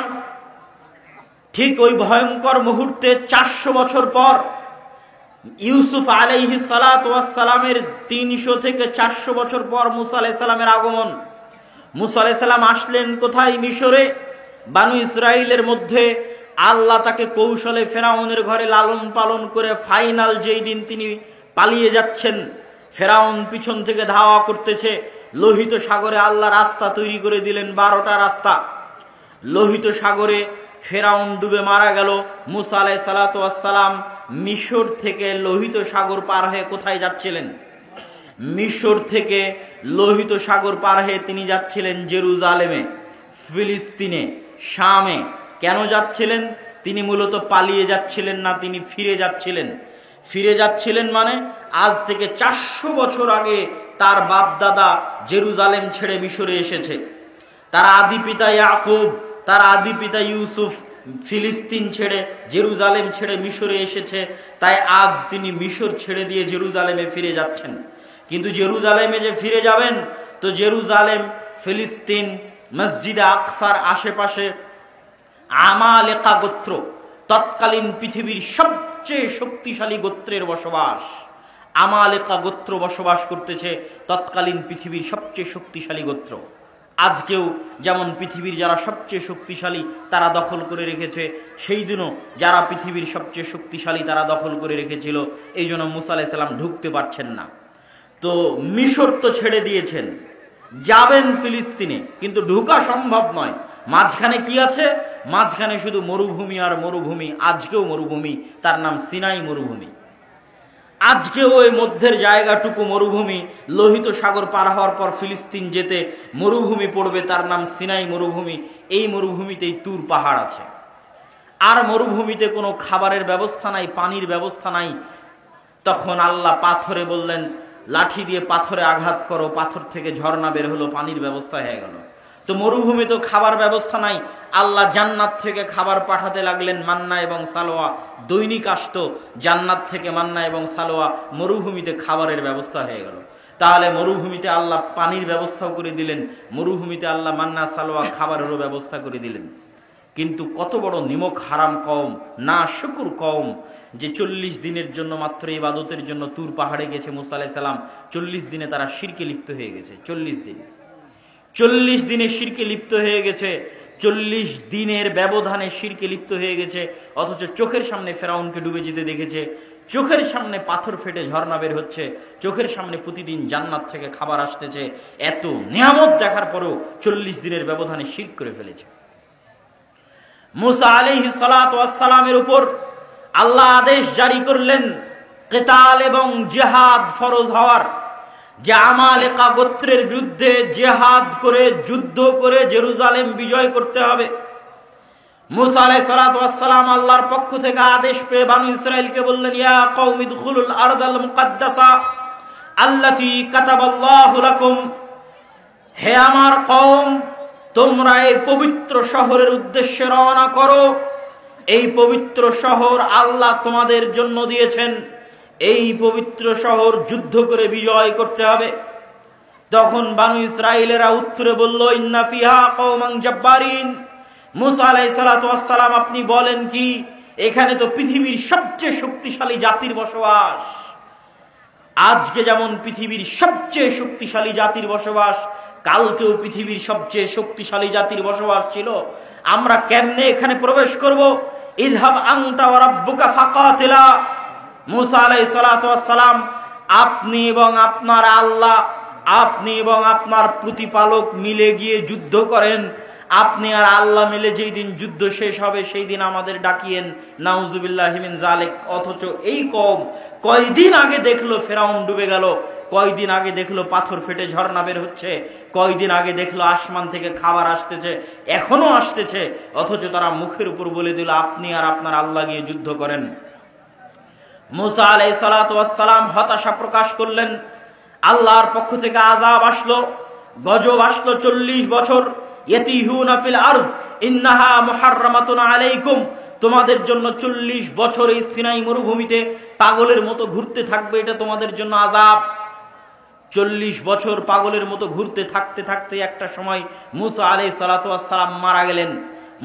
A: ঠিক ওই ভয়ঙ্কর মুহূর্তে 400 বছর পর ইউসুফ আলাইহিস সালাতু ওয়াস সালামের 300 থেকে 400 বছর পর মুসা আলাইহিস সালামের আগমন। মুসা আলাইহিস সালাম আসলেন কোথায়? মিশরে। বানু ইসরাইলের মধ্যে আল্লাহ তাকে কৌশলে ফেরাউনের ঘরে লালন পালন করে ফাইনাল যেই দিন তিনি পালিয়ে যাচ্ছেন, ফেরাউন পিছন থেকে ধাওয়া করতেছে, লোহিত সাগরে আল্লাহ রাস্তা তৈরি করে দিলেন, 12টা রাস্তা। লোহিত সাগরে ফেরাউন ডুবে মারা গেল। মুসা আলাইহিস সালাতু ওয়াস সালাম মিশর থেকে লোহিত সাগর পার হয়ে কোথায় যাচ্ছিলেন? মিশর থেকে লোহিত সাগর পার হয়ে তিনি যাচ্ছিলেন জেরুজালেমে, ফিলিস্তিনে, শামে। কেন যাচ্ছিলেন? তিনি মূলত পালিয়ে যাচ্ছিলেন না, তিনি ফিরে যাচ্ছিলেন। ফিরে যাচ্ছিলেন মানে আজ থেকে 400 বছর আগে তার বাপ দাদা জেরুজালেম ছেড়ে মিশরে এসেছে। তার আদি পিতা ইয়াকুব, তার আদি পিতা ইউসুফ ফিলিস্তিন ছেড়ে, জেরুজালেম ছেড়ে মিশরে এসেছে। তাই আজ তিনি মিশর ছেড়ে দিয়ে জেরুজালেমে ফিরে যাচ্ছেন। কিন্তু জেরুজালেমে যে ফিরে যাবেন, তো জেরুজালেম, ফিলিস্তিন, মসজিদে আকসার আশেপাশে আমালেকা গোত্র, তৎকালীন পৃথিবীর সবচেয়ে শক্তিশালী গোত্রের বসবাস। আমালেকা গোত্র বসবাস করতেছে, তৎকালীন পৃথিবীর সবচেয়ে শক্তিশালী গোত্র। আজকেও যেমন পৃথিবীর যারা সবচেয়ে শক্তিশালী তারা দখল করে রেখেছে, সেই দিনও যারা পৃথিবীর সবচেয়ে শক্তিশালী তারা দখল করে রেখেছিল। এই জন্য মুসা আলাইহিস সালাম ঢুকতে পারছেন না। তো মিশর তো ছেড়ে দিয়েছেন, যাবেন ফিলিস্তিনে, কিন্তু ঢোকা সম্ভব নয়। মাঝখানে কি আছে? মাঝখানে শুধু মরুভূমি আর মরুভূমি। আজকেও মরুভূমি, তার নাম সিনাই মরুভূমি। আজকেও ওই মধ্যের জায়গাটুকু মরুভূমি। লোহিত সাগর পার হওয়ার পর ফিলিস্তিন যেতে মরুভূমি পড়বে, তার নাম সিনাই মরুভূমি। এই মরুভূমিতেই তুর পাহাড় আছে। আর মরুভূমিতে কোনো খাবারের ব্যবস্থা নাই, পানির ব্যবস্থা নাই। তখন আল্লাহ পাথরে বললেন, লাঠি দিয়ে পাথরে আঘাত করো, পাথর থেকে ঝর্ণা বের হলো, পানির ব্যবস্থা হয়ে গেল। তো মরুভূমি তো খাবার ব্যবস্থা নাই, আল্লাহ জান্নাত থেকে খাবার পাঠাতে লাগলেন, মান্না এবং সালোয়া। দৈনিক আসতো জান্নাত থেকে মান্না এবং সালোয়া, মরুভূমিতে খাবারের ব্যবস্থা হয়ে গেল। তাহলে মরুভূমিতে আল্লাহ পানির ব্যবস্থাও করে দিলেন, মরুভূমিতে আল্লাহ মান্না সালোয়া খাবারেরও ব্যবস্থা করে দিলেন। কিন্তু কত বড় নিমক হারাম কওম, না শুকুর কওম, যে 40 দিনের জন্য মাত্র ইবাদতের জন্য তুর পাহাড়ে গেছে মুসা আলাইহিস সালাম। 40 দিনে তারা শিরকে লিপ্ত হয়ে গেছে। 40 দিনে শিরকে লিপ্ত হয়ে গেছে। 40 দিনের ব্যবধানে শিরকে লিপ্ত হয়ে গেছে। অথচ চোখের সামনে ফেরাউনকে ডুবে যেতে দেখেছে, চোখের সামনে পাথর ফেটে ঝর্ণা বের হচ্ছে, চোখের সামনে প্রতিদিন জান্নাত থেকে খাবার আসতেছে। এত নিয়ামত দেখার পরেও 40 দিনের ব্যবধানে শিরক করে ফেলেছে। মুসা আলাইহিস সালাতু ওয়াস সালামের উপর আল্লাহ আদেশ জারি করলেন কিতাল এবং জিহাদ ফরজ হওয়ার, যে আমালেকা গোত্রের বিরুদ্ধে জিহাদ করে, যুদ্ধ করে জেরুজালেম বিজয় করতে হবে। মুসা আলাইহিস সালাতু ওয়াস সালাম আল্লাহর পক্ষ থেকে আদেশ পেয়ে বনি ইসরাইলকে বললেন, ইয়া কওমি দুখুলুল আরদাল মুকাদ্দাসা আল্লাতী কাতাবাল্লাহু লাকুম, হে আমার কওম, তোমরা এই পবিত্র শহরের উদ্দেশ্যে রওনা করো। এই পবিত্র শহর আল্লাহ তোমাদের জন্য দিয়েছেন, এই পবিত্র শহর যুদ্ধ করে বিজয় করতে হবে। তখন বনি ইসরাইলেরা উত্তরে বলল, ইন্না ফিহা কওমান জাব্বারিন। মুসা আলাইহিস সালাতু ওয়াস সালাম, আপনি বলেন কি? এখানে তো পৃথিবীর সবচেয়ে শক্তিশালী জাতির বসবাস। আজকে যেমন পৃথিবীর সবচেয়ে শক্তিশালী জাতির বসবাস, কালকেও পৃথিবীর সবচেয়ে শক্তিশালী জাতির বসবাস ছিল। আমরা কেমনে এখানে প্রবেশ করব? ইযহাব আনতা ওয়া রাব্বুকা ফাকাতিলা। মুসা আলাইহিস সালাতু ওয়াস সালাম, আপনি এবং আপনার আল্লাহ, আপনি এবং আপনার প্রতিপালক মিলে গিয়ে যুদ্ধ করেন। আপনি আর আল্লাহ মিলে যেই দিন যুদ্ধ শেষ হবে সেই দিন আমাদের ডাকিয়েন। নাউজুবিল্লাহি মিন যালিক। অথচ এই কওম কয়দিন আগে দেখলো ফেরাউন ডুবে গেল, কয়দিন আগে দেখলো পাথর ফেটে ঝর্ণা বের হচ্ছে, কয়দিন আগে দেখলো আসমান থেকে খাবার আসতেছে, এখনো আসতেছে। অথচ তারা মুখের উপর বলে দিল, আপনি আর আপনার আল্লাহ গিয়ে যুদ্ধ করেন। মুসা আলাইহিস সালাতু ওয়াস সালাম হতাশা প্রকাশ করলেন। আল্লাহর পক্ষ থেকে আযাব আসলো, গজব আসলো। 40 বছর ইয়াতিহুনা ফিল আরজ ইন্নাহা মুহাররামাতুন আলাইকুম, তোমাদের জন্য 40 বছর এই সিনাই মরুভূমিতে পাগলের মতো ঘুরতে থাকবে, এটা তোমাদের জন্য আযাব। 40 বছর পাগলের মতো ঘুরতে থাকতে থাকতে একটা সময় মুসা আলাইহিস সালাতু ওয়াস সালাম মারা গেলেন।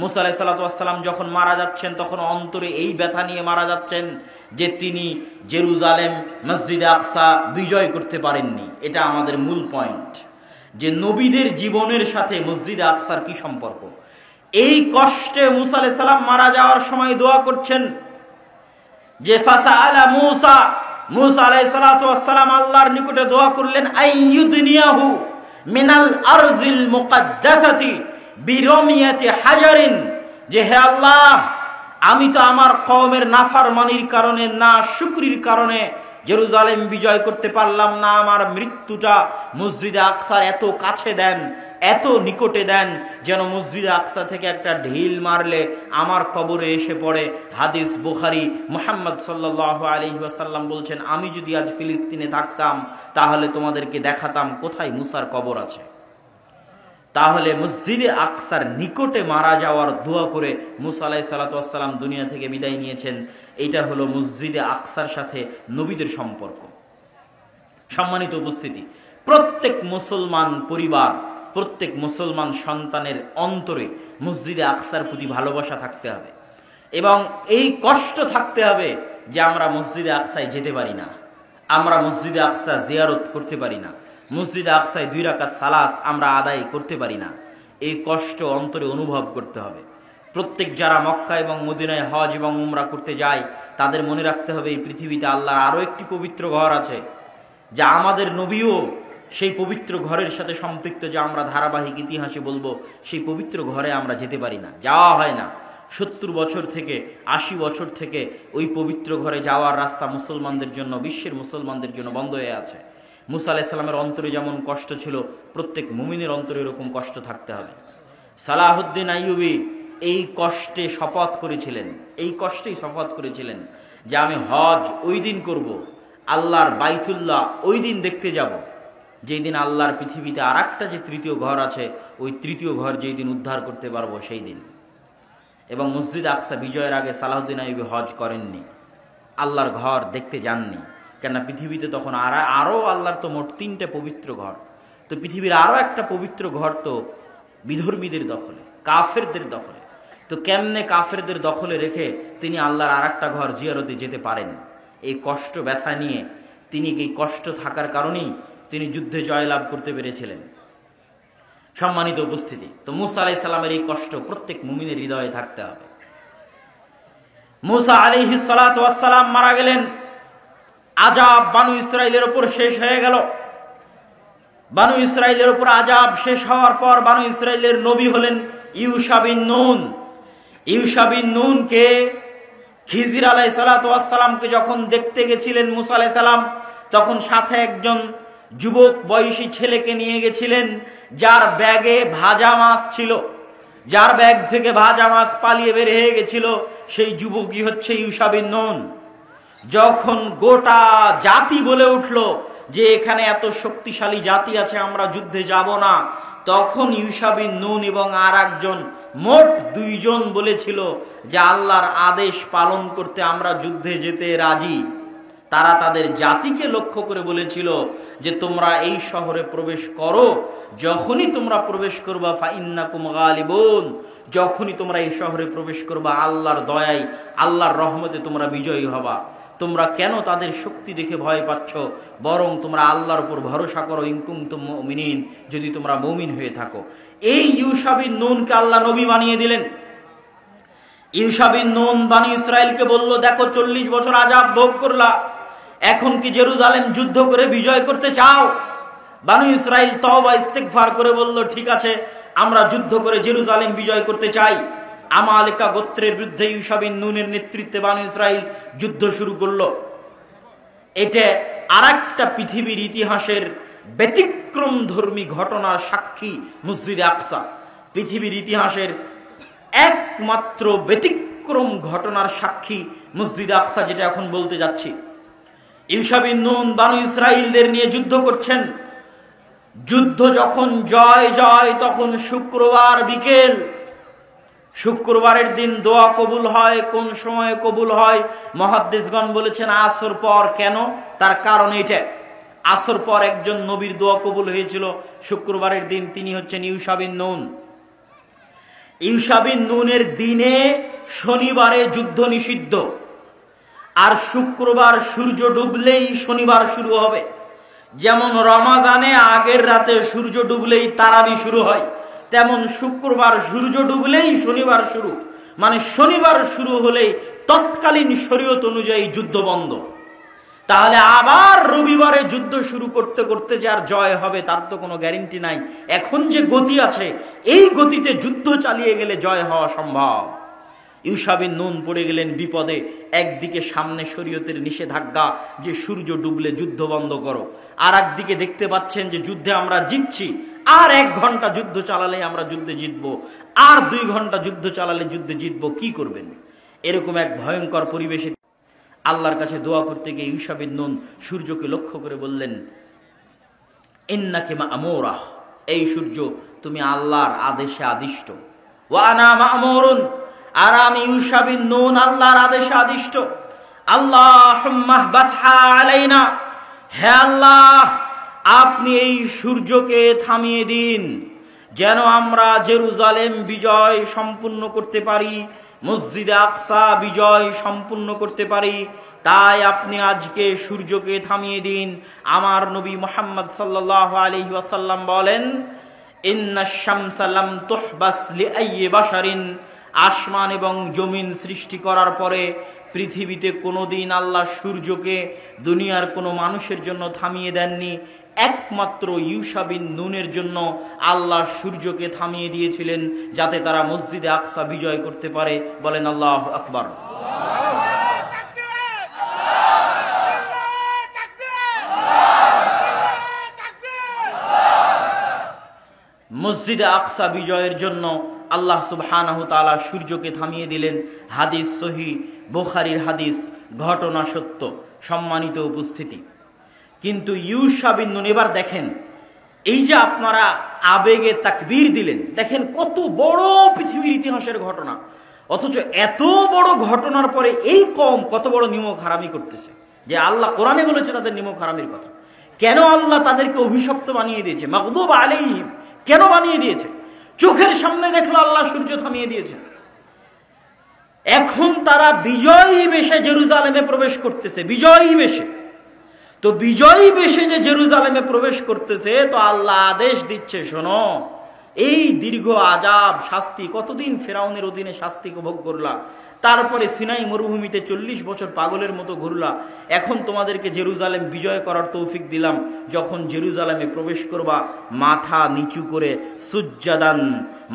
A: মুসা আলাইহিস সালাতু ওয়াস সালাম যখন মারা যাচ্ছেন, তখন অন্তরে এই ব্যথা নিয়ে মারা যাচ্ছেন যে তিনি জেরুজালেম, মসজিদে আকসা বিজয় করতে পারেননি। এটা আমাদের মূল পয়েন্ট, যে নবীদের জীবনের সাথে মসজিদে আকসার কি সম্পর্ক। এই কষ্টে মুসা আলাইহিস সালাম মারা যাওয়ার সময় দোয়া করছেন যে ফাসাআলা মুসা, মুসা আলাইহিস সালাতু ওয়াস সালাম আল্লাহর নিকটে দোয়া করলেন, আইয়ুদনিয়াহু মিনাল আরজিল মুকাদ্দাসাতি বিরমিয়াতি হাজারিন, যে হে আল্লাহ, আমি তো আমার কওমের নাফরমানির কারণে, না শুকরির কারণে জেরুজালেম বিজয় করতে পারলাম না। আমার মৃত্যুটা মসজিদে আকসার এত কাছে দেন, এত নিকটে দেন, যেন মসজিদে আকসা থেকে একটা ঢিল মারলে আমার কবরে এসে পড়ে। হাদিস বুখারী। মুহাম্মদ সাল্লাল্লাহু আলাইহি ওয়াসাল্লাম বলছেন, আমি যদি আজ ফিলিস্তিনে থাকতাম তাহলে তোমাদেরকে দেখাতাম কোথায় মুসার কবর আছে। তাহলে মসজিদে আকসার নিকটে মারা যাওয়ার দোয়া করে মুসা আলাইহিস সালাতু ওয়াস সালাম দুনিয়া থেকে বিদায় নিয়েছেন। এটা হলো মসজিদে আকসার সাথে নবীদের সম্পর্ক। সম্মানিত উপস্থিতি, প্রত্যেক মুসলমান পরিবার, প্রত্যেক মুসলমান সন্তানের অন্তরে মসজিদে আকসার প্রতি ভালোবাসা থাকতে হবে এবং এই কষ্ট থাকতে হবে যে আমরা মসজিদে আকসায় যেতে পারি না, আমরা মসজিদে আকসা জিয়ারত করতে পারি না, মসজিদে আকসায় 2 রাকাত সালাত আমরা আদায় করতে পারি না। এই কষ্ট অন্তরে অনুভব করতে হবে। প্রত্যেক যারা মক্কা এবং মদিনায় হজ এবং উমরা করতে যায় তাদের মনে রাখতে হবে এই পৃথিবীতে আল্লাহর আরও একটি পবিত্র ঘর আছে, যা আমাদের নবীও সেই পবিত্র ঘরের সাথে সম্পৃক্ত, যা আমরা ধারাবাহিক ইতিহাসে বলবো, সেই পবিত্র ঘরে আমরা যেতে পারি না, যাওয়া হয় না। 70 বছর থেকে 80 বছর থেকে ওই পবিত্র ঘরে যাওয়ার রাস্তা মুসলমানদের জন্য, বিশ্বের মুসলমানদের জন্য বন্ধ হয়ে আছে। মুসা আলাইহিস সালামের অন্তরে যেমন কষ্ট ছিল, প্রত্যেক মুমিনের অন্তরে এরকম কষ্ট থাকতে হবে। সালাহুদ্দিন আইয়ুবী এই কষ্টে শপথ করেছিলেন, এই কষ্টেই শপথ করেছিলেন যে আমি হজ ওই দিন করব, আল্লাহর বাইতুল্লাহ ওই দিন দেখতে যাব যেই দিন আল্লাহর পৃথিবীতে আর একটা যে তৃতীয় ঘর আছে, ওই তৃতীয় ঘর যেই দিন উদ্ধার করতে পারবো সেই দিন। এবং মসজিদ আকসা বিজয়ের আগে সালাহুদ্দিন আইয়ুবী হজ করেননি, আল্লাহর ঘর দেখতে যাননি। কেননা পৃথিবীতে তখন আরও আল্লাহর তো মোট 3টে পবিত্র ঘর, তো পৃথিবীর আরও একটা পবিত্র ঘর তো বিধর্মীদের দখলে, কাফেরদের দখলে। তো কেমনে কাফেরদের দখলে রেখে তিনি আল্লাহর আর একটা ঘর জিয়ারতে যেতে পারেন? এই কষ্ট ব্যথা নিয়ে তিনি, এই কষ্ট থাকার কারণেই তিনি যুদ্ধে জয়লাভ করতে পেরেছিলেন। সম্মানিত উপস্থিতি, তো মুসা আলাইহিস সালামের এই কষ্ট প্রত্যেক মুমিনের হৃদয়ে থাকতে হবে। মুসা আলাইহিস সালাতু ওয়াস সালাম মারা গেলেন, আযাব বানু ইসরাইলের উপর শেষ হয়ে গেল। বানু ইসরাইলের উপর আযাব শেষ হওয়ার পর বানু ইসরাইলের নবী হলেন ইউশা বিন নুন। ইউশা বিন নুনকে খিজির আলাইহিস সালাতু ওয়াস সালামকে যখন দেখতে গেছিলেন মুসা আলাইহিস সালাম, তখন সাথে একজন যুবক বয়সী ছেলেকে নিয়ে গেছিলেন, যার ব্যাগে ভাজা মাছ ছিল, যার ব্যাগ থেকে ভাজা মাছ পালিয়ে বের হয়ে গেছিল। সেই যুবকই হচ্ছে ইউশা বিন নুন। যখন গোটা জাতি বলে উঠল যে এখানে এত শক্তিশালী জাতি আছে, আমরা যুদ্ধে যাব না, তখন ইউশা বিন নুন এবং আর একজন, মোট 2 জন বলেছিল যে আল্লাহর আদেশ পালন করতে আমরা যুদ্ধে যেতে রাজি। তারা তাদের জাতিকে লক্ষ্য করে বলেছিল যে তোমরা এই শহরে প্রবেশ করো, যখনই তোমরা প্রবেশ করবা ফাইন্নাকুম গালিবুন, যখনই তোমরা এই শহরে প্রবেশ করবা আল্লাহর দয়ায়, আল্লাহর রহমতে তোমরা বিজয়ী হবা। তোমরা কেন তাদের শক্তি দেখে ভয় পাচ্ছ? বরং তোমরা আল্লাহর উপর ভরসা করো, ইন কুনতুম মুমিনিন, যদি তোমরা মুমিন হয়ে থাকো। এই ইউশা বিন নুনকে আল্লাহ নবী বানিয়ে দিলেন। ইউশা বিন নুন বানি ইসরাইলকে বলল, দেখো 40 বছর আযাব ভোগ করলা, এখন কি জেরুজালেম যুদ্ধ করে বিজয় করতে চাও? বানু ইসরাইল তওবা ইস্তিগফার করে বলল, ঠিক আছে, আমরা যুদ্ধ করে জেরুজালেম বিজয় করতে চাই। আমালিকা গোত্রের বিরুদ্ধে ইউশা বিন নুনের নেতৃত্বে বানু ইসরাইল যুদ্ধ শুরু করলো। এটা আরেকটা পৃথিবীর ইতিহাসের ব্যতিক্রম ধর্মী ঘটনার সাক্ষী মসজিদে আকসা। পৃথিবীর ইতিহাসের একমাত্র ব্যতিক্রম ঘটনার সাক্ষী মসজিদে আকসা, যেটা এখন বলতে যাচ্ছি। ইউশা বিন নুন বানু ইসরাইলদের নিয়ে যুদ্ধ করছেন। যুদ্ধ যখন জয় জয়, তখন শুক্রবার বিকেল। শুক্রবারের দিন দোয়া কবুল হয়। কোন সময় কবুল হয়? মুহাদ্দিসগণ বলেছেন আসর পর। কেন? তার কারণ এটা, আসর পর একজন নবীর দোয়া কবুল হয়েছিল শুক্রবারের দিন, তিনি হচ্ছেন ইউশা বিন নুন। ইউশা বিন নুনের দিনে শনিবারে যুদ্ধ নিষিদ্ধ, আর শুক্রবার সূর্য ডুবলেই শনিবার শুরু হবে। যেমন রমাজানে আগের রাতে সূর্য ডুবলেই তারাবি শুরু হয়, তেমন শুক্রবার সূর্য ডুবলেই শনিবার শুরু। মানে শনিবার শুরু হলেই তৎকালীন শরীয়ত অনুযায়ী যুদ্ধ বন্ধ। তাহলে আবার রবিবারে যুদ্ধ শুরু করতে করতে যে আর জয় হবে তার তো কোনো গ্যারেন্টি নাই। এখন যে গতি আছে, এই গতিতে যুদ্ধ চালিয়ে গেলে জয় হওয়া সম্ভব। ইউশা বিন নুন পড়ে গেলেন বিপদে। একদিকে সামনে শরীয়তের নিষেধাজ্ঞা যে সূর্য ডুবলে যুদ্ধ বন্ধ করো, আর একদিকে দেখতে পাচ্ছেন যে যুদ্ধে আমরা জিতছি, আর 1 ঘন্টা যুদ্ধ চালালে আমরা যুদ্ধে জিতবো, আর 2 ঘন্টা যুদ্ধ চালালে যুদ্ধে জিতবো। কি করবেন? এরকম এক ভয়ঙ্কর পরিবেশে আল্লাহর কাছে দোয়া করতে গিয়ে ইউশা বিন নুন সূর্যকে লক্ষ্য করে বললেন, ইন্নাকি মা'মুরাহ, এই সূর্য তুমি আল্লাহর আদেশে আদিষ্ট। ওয়া আনা মা'মুরুন, আর আমি ইউশা বিন নুন আল্লাহর আদেশে আদিষ্ট। আল্লাহুম্মা বাসহা আলাইনা, হে আল্লাহ আপনি এই সূর্যকে থামিয়ে দিন, যেন আমরা জেরুজালেম বিজয় সম্পূর্ণ করতে পারি, মসজিদে আকসা বিজয় সম্পূর্ণ করতে পারি। তাই আপনি আজকে সূর্যকে থামিয়ে দিন। আমার নবী মুহাম্মদ সাল্লাল্লাহু আলাইহি ওয়াসাল্লাম বলেন, ইন্নাশ শামসা লাম তুহবাস লিআইয়ি বাশারিন, আসমান এবং জমিন সৃষ্টি করার পরে পৃথিবীতে কোনোদিন আল্লাহ সূর্যকে দুনিয়ার কোনো মানুষের জন্য থামিয়ে দেননি। একমাত্র ইউশা বিন নুনের জন্য আল্লাহ সূর্যকে থামিয়ে দিয়েছিলেন, যাতে তারা মসজিদে আকসা বিজয় করতে পারে। বলেন আল্লাহু আকবার। মসজিদে আকসা বিজয়ের জন্য আল্লাহ সুবহানাহু তাআলা সূর্যকে থামিয়ে দিলেন। হাদিস সহিহ, বুখারীর হাদিস, ঘটনা সত্য। সম্মানিত উপস্থিতি, কিন্তু ইউশা বিন নুন, এবার দেখেন, এই যে আপনারা আবেগে তাকবীর দিলেন, দেখেন কত বড় পৃথিবীর ইতিহাসের ঘটনা, অথচ এত বড় ঘটনার পরে এই কওম কত বড় নিমক হারামি করতেছে, যে আল্লাহ কোরআনে বলেছে তাদের নিমক হারামির কথা। কেন আল্লাহ তাদেরকে অভিশপ্ত বানিয়ে দিয়েছে, মাগদুব আলাইহিম কেন বানিয়ে দিয়েছে? চোখের সামনে দেখলো আল্লাহ সূর্য থামিয়ে দিয়েছে। এখন তারা বিজয়ী বেশে জেরুজালেমে প্রবেশ করতেছে, বিজয়ী বেশে। তো বিজয়ী বেশে যে জেরুজালেমে প্রবেশ করতেছে, তো আল্লাহ আদেশ দিচ্ছে, শোনো, এই দীর্ঘ আযাব শাস্তি, কতদিন ফেরাউনের অধীনে শাস্তি ভোগ করলা, তারপরে সিনাই মরুভূমিতে 40 বছর পাগলের মতো ঘুরলা, এখন তোমাদেরকে জেরুজালেম বিজয় করার তৌফিক দিলাম। যখন জেরুজালেমে প্রবেশ করবা, মাথা নিচু করে সুজ্জাদান,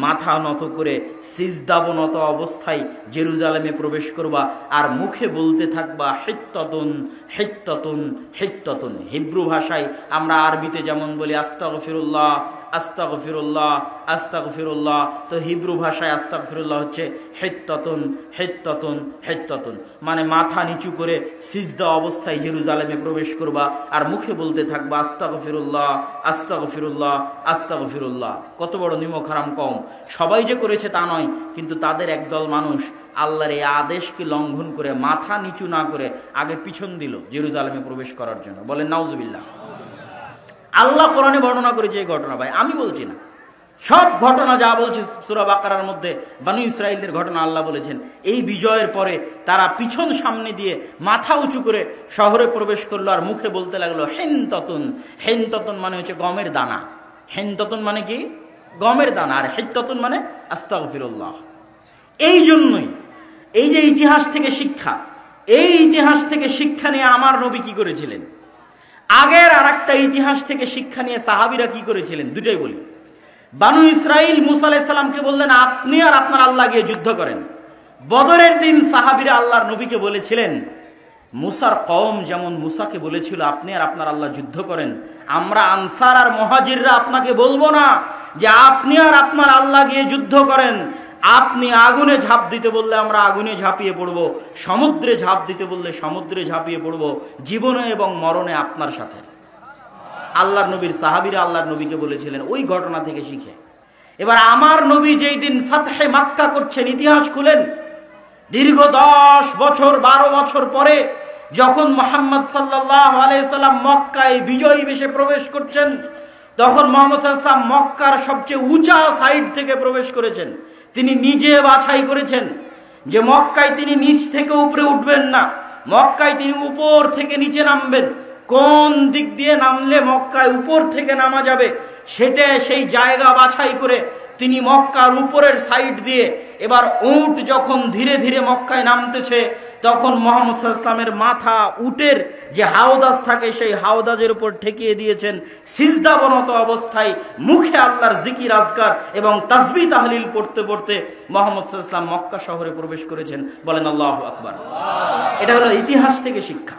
A: মাথা নত করে সিজদাবনত অবস্থায় জেরুজালেমে প্রবেশ করবা, আর মুখে বলতে থাকবা হিত্তাতুন হিত্তাতুন হিত্তাতুন। হিব্রু ভাষায় আমরা আরবিতে যেমন বলি আস্তাগফিরুল্লাহ আস্তাগফিরুল্লাহ আস্তাগফিরুল্লাহ, তো হিব্রু ভাষায় আস্তাগফিরুল্লাহ হচ্ছে হিত্তাতুন হিত্তাতুন হিত্তাতুন, মানে মাথা নিচু করে সিজদা অবস্থায় জেরুজালেমে প্রবেশ করবা আর মুখে বলতে থাকবা আস্তাগফিরুল্লাহ আস্তাগফিরুল্লাহ আস্তাগফিরুল্লাহ। কত বড় নিমক হারাম কওম! সবাই যে করেছে তা নয়, কিন্তু তাদের একদল মানুষ আল্লাহর এই আদেশকে লঙ্ঘন করে মাথা নিচু না করে আগে পিছন দিল জেরুজালেমে প্রবেশ করার জন্য। বলেন নাউজুবিল্লাহ। আল্লাহ কোরআনে বর্ণনা করেছে এই ঘটনা, ভাই আমি বলছি না, সব ঘটনা যা বলছে সূরা বাকারার মধ্যে বনু ইসরাইলদের ঘটনা আল্লাহ বলেছেন। এই বিজয়ের পরে তারা পিছন সামনে দিয়ে মাথা উঁচু করে শহরে প্রবেশ করলো আর মুখে বলতে লাগলো হিনতাতুন। হিনতাতুন মানে হচ্ছে গমের দানা। হিনতাতুন মানে কি? গমের দানা। আর হিত্তাতুন মানে আস্তাগফিরুল্লাহ। এই জন্যই এই যে ইতিহাস থেকে শিক্ষা, এই ইতিহাস থেকে শিক্ষা নিয়ে আমার নবী কি করেছিলেন, আগের আর একটা ইতিহাস থেকে শিক্ষা নিয়ে সাহাবীরা কি করেছিলেন, দুটাই বলি। বানু ইসরাইল মুসা আলাইহিস সালামকে বললেন আপনি আর আপনার আল্লাহ গিয়ে যুদ্ধ করেন। বদরের দিন সাহাবীরা আল্লাহর নবীকে বলেছিলেন, মুসার কওম যেমন মুসাকে বলেছিল আপনি আর আপনার আল্লাহ যুদ্ধ করেন, আমরা আনসার আর মুহাজিররা আপনাকে বলবো না যে আপনি আর আপনার আল্লাহ গিয়ে যুদ্ধ করেন। আপনি আগুনে ঝাঁপ দিতে বললে আমরা আগুনে ঝাঁপিয়ে পড়ব, সমুদ্রে ঝাঁপ দিতে বললে সমুদ্রে ঝাঁপিয়ে পড়ব, জীবনে এবং মরণে আপনার সাথে। আল্লাহর নবীর সাহাবীরা আল্লাহর নবীকে বলেছিলেন ওই ঘটনা থেকে শিখে। এবার আমার নবী যেই দিন ফাতহে মক্কা করছেন, ইতিহাস খুলেন, দীর্ঘ 10 বছর 12 বছর পরে যখন মুহাম্মদ সাল্লাল্লাহু আলাইহি সাল্লাম মক্কায় বিজয়ী বেশে প্রবেশ করছেন, তখন মুহাম্মদ সাল্লাল্লাহু আলাইহি সাল্লাম মক্কার সবচেয়ে উঁচা সাইড থেকে প্রবেশ করেছেন। তিনি নিজে বাছাই করেছেন যে মক্কায় তিনি নিচ থেকে উপরে উঠবেন না, মক্কায় তিনি উপর থেকে নিচে নামবেন। কোন দিক দিয়ে নামলে মক্কায় উপর থেকে নামা যাবে সেটা সেই জায়গা বাছাই করে তিনি মক্কার উপরের সাইড দিয়ে, এবার উট যখন ধীরে ধীরে মক্কায় নামতেছে, তখন মুহাম্মদ সাল্লাল্লাহু আলাইহি ওয়াসাল্লামের মাথা উটের যে হাওদাজ থাকে সেই হাওদাজের উপর ঠেকিয়ে দিয়েছেন, সিজদাবনত অবস্থায় মুখে আল্লাহর জিকির আজকার এবং তাসবিহ তাহলিল পড়তে পড়তে মুহাম্মদ সাল্লাল্লাহু আলাইহি ওয়াসাল্লাম মক্কা শহরে প্রবেশ করেছেন। বলেন আল্লাহু আকবার। এটা হলো ইতিহাস থেকে শিক্ষা।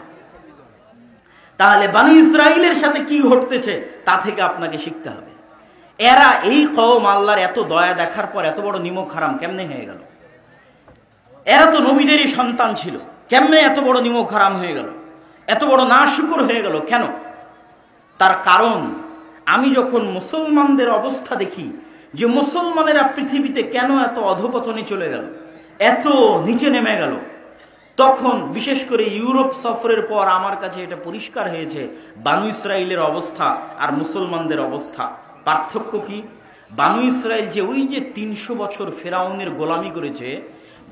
A: তাহলে বনু ইসরাইলের সাথে কি ঘটতেছে তা থেকে আপনাকে শিখতে হবে। এরা এই কওম আল্লাহর এত দয়া দেখার পর এত বড় নিমক হারাম কেমনে হয়ে গেল? এরা তো নবীদেরই সন্তান ছিল, কেমনে এত বড় নিমক হারাম হয়ে গেল, এত বড় নাশুকর হয়ে গেল কেন? তার কারণ, আমি যখন মুসলমানদের অবস্থা দেখি যে মুসলমানেরা পৃথিবীতে কেন এত অধপতনে চলে গেল, এত নিচে নেমে গেল, তখন বিশেষ করে ইউরোপ সফরের পর আমার কাছে এটা পরিষ্কার হয়েছে বানু ইসরাইলের অবস্থা আর মুসলমানদের অবস্থা পার্থক্য কি। বানু ইসরাইল যে ওই যে 300 বছর ফেরাউনের গোলামি করেছে,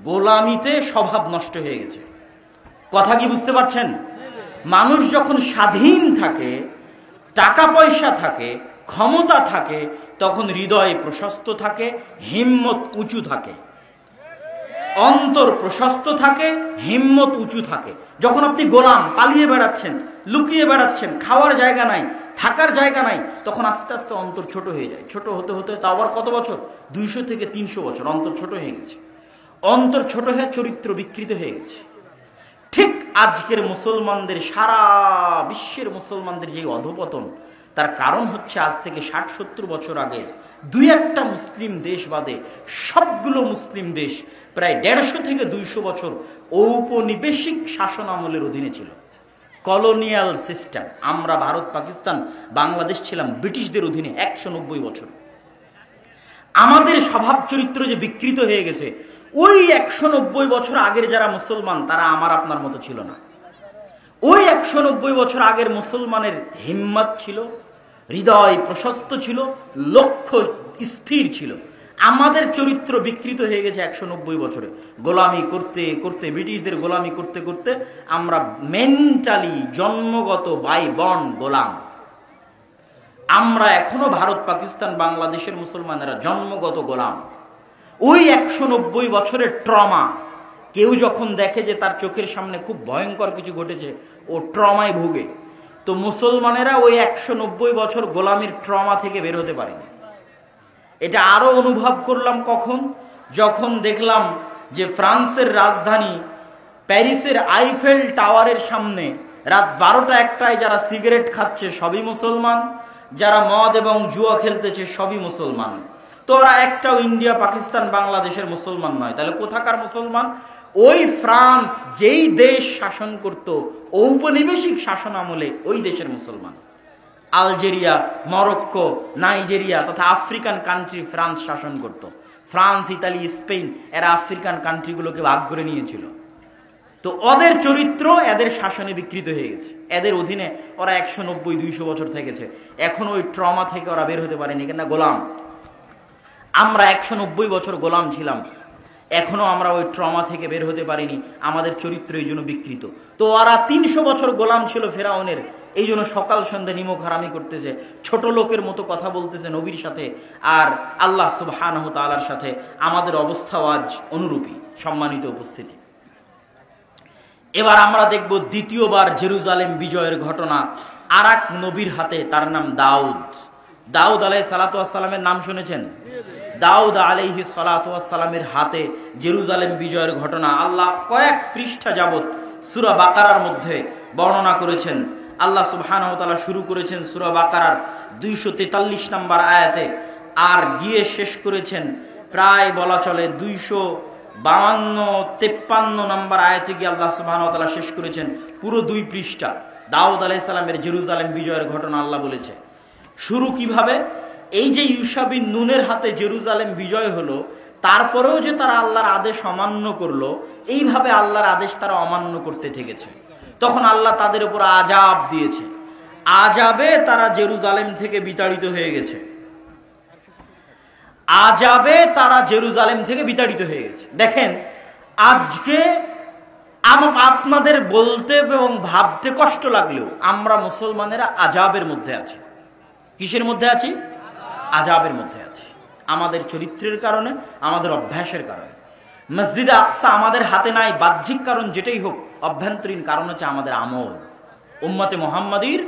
A: গোলামিতে স্বভাব নষ্ট হয়ে গেছে। কথা কি বুঝতে পারছেন? মানুষ যখন স্বাধীন থাকে, টাকা পয়সা থাকে, ক্ষমতা থাকে, তখন হৃদয় প্রশস্ত থাকে, হিম্মত উঁচু থাকে। অন্তর প্রশস্ত থাকে, হিম্মত উঁচু থাকে। যখন আপনি গোলাম, পালিয়ে বেড়াচ্ছেন, লুকিয়ে বেড়াচ্ছেন, খাওয়ার জায়গা নাই, থাকার জায়গা নাই, তখন আস্তে আস্তে অন্তর ছোট হয়ে যায়। ছোট হতে হতে তা আবার কত বছর, 200 থেকে 300 বছর অন্তর ছোট হয়ে গেছে। অন্তর ছোট হয়ে চরিত্র বিকৃত হয়ে গেছে। ঠিক আজকের মুসলমানদের, সারা বিশ্বের মুসলমানদের যে অধপতন, তার কারণ হচ্ছে আজ থেকে 60-70 বছর আগে 2-1টা মুসলিম দেশ বাদে সবগুলো মুসলিম দেশ প্রায় 150 থেকে 200 বছর ঔপনিবেশিক শাসন আমলের অধীনে ছিল, কলোনিয়াল সিস্টেম। আমরা ভারত, পাকিস্তান, বাংলাদেশ ছিলাম ব্রিটিশদের অধীনে 190 বছর। আমাদের স্বভাব চরিত্র যে বিকৃত হয়ে গেছে, ওই 190 বছর আগের যারা মুসলমান, তারা আমার আপনার মতো ছিল না। ওই 190 বছর আগের মুসলমানের হিম্মত ছিল, হৃদয় প্রশস্ত ছিল, লক্ষ্য স্থির ছিল। আমাদের চরিত্র বিকৃত হয়ে গেছে 190 বছরে। গোলামি করতে করতে, ব্রিটিশদের গোলামি করতে করতে আমরা মেন্টালি জন্মগত বাই বর্ন গোলাম। আমরা এখনো ভারত, পাকিস্তান, বাংলাদেশের মুসলমানেরা জন্মগত গোলাম। ওই 190 বছরের ট্রমা, কেউ যখন দেখে যে তার চোখের সামনে খুব ভয়ঙ্কর কিছু ঘটেছে, ও ট্রমায় ভুগে। তো মুসলমানেরা ওই 190 বছর গোলামির ট্রমা থেকে বের হতে পারেনি। এটা আরো অনুভব করলাম কখন, যখন দেখলাম যে ফ্রান্সের রাজধানী প্যারিসের আইফেল টাওয়ারের সামনে রাত 12টা-1টায় যারা সিগারেট খাচ্ছে সবই মুসলমান, যারা মদ এবং জুয়া খেলতেছে সবই মুসলমান। তো ওরা একটাও ইন্ডিয়া, পাকিস্তান, বাংলাদেশের মুসলমান নয়। তাহলে কোথাকার মুসলমান? ওই ফ্রান্স যেই দেশ শাসন করত ঔপনিবেশিক শাসন আমলে, ওই দেশের মুসলমান। আলজেরিয়া, মরক্কো, নাইজেরিয়া তথা আফ্রিকান কান্ট্রি ফ্রান্স শাসন করত। ফ্রান্স, ইতালি, স্পেন এরা আফ্রিকান কান্ট্রিগুলোকে ভাগ করে নিয়েছিল। তো ওদের চরিত্র এদের শাসনে বিকৃত হয়ে গেছে। এদের অধীনে ওরা 190-200 বছর থেকেছে। এখন ওই ট্রমা থেকে ওরা বের হতে পারেনি, কেন? গোলাম। আমরা 190 বছর গোলাম ছিলাম, এখনো আমরা ওই ট্রমা থেকে বের হতে পারিনি। আমাদের চরিত্র এই জন্য বিকৃত। তো ওরা 300 বছর গোলাম ছিল ফেরাউনের, এই জন্য সকাল সন্ধ্যা নিমক হারামি করতেছে, ছোট লোকের মতো কথা বলতেছে নবীর সাথে আর আল্লাহ সুবহানাহু তাআলার সাথে। আমাদের অবস্থাও আজ অনুরূপী। সম্মানিত উপস্থিতি, এবার আমরা দেখব দ্বিতীয়বার জেরুজালেম বিজয়ের ঘটনা আর এক নবীর হাতে। তার নাম দাউদ। দাউদ আলাইহিস সালাতু ওয়াস সালামের নাম শুনেছেন? দাউদ আলাইহিস সালাতু ওয়াস সালামের হাতে জেরুজালেম বিজয়ের ঘটনা আল্লাহ কয়েক পৃষ্ঠা যাবত সূরা বাকারার মধ্যে বর্ণনা করেছেন। আল্লাহ সুবহানাহু ওয়া তাআলা শুরু করেছেন সূরা বাকারার 243 নম্বর আয়াতে, আর গিয়ে শেষ করেছেন প্রায় বলা চলে 252-53 নম্বর আয়াতে গিয়ে আল্লাহ সুবহানাহু ওয়া তাআলা শেষ করেছেন পুরো 2 পৃষ্ঠা। দাউদ আলাইহিস সালামের জেরুজালেম বিজয়ের ঘটনা আল্লাহ বলেছে। শুরু কিভাবে? এই যে ইউশা বিন নুনের হাতে জেরুজালেম বিজয় হলো, তারপরেও যে তারা আল্লাহর আদেশ অমান্য করলো, এইভাবে আল্লাহর আদেশ তারা অমান্য করতে থেকেছে। তখন আল্লাহ তাদের উপর আযাব দিয়েছে। আযাবে তারা জেরুজালেম থেকে বিতাড়িত হয়ে গেছে। আযাবে তারা জেরুজালেম থেকে বিতাড়িত হয়ে গেছে। দেখেন, আজকে আপনাদের বলতে এবং ভাবতে কষ্ট লাগলেও আমরা মুসলমানেরা আযাবের মধ্যে আছি। কিসের মধ্যে আছি? আযাবের মধ্যে আছি। আমাদের চরিত্রের কারণে, আমাদের অভ্যাসের কারণে। মসজিদে আকসা আমাদের হাতে নাই, বাহ্যিক কারণ যেটাই হোক, অভ্যন্তরীণ কারণ হচ্ছে আমাদের আমল, উম্মতে মুহাম্মাদির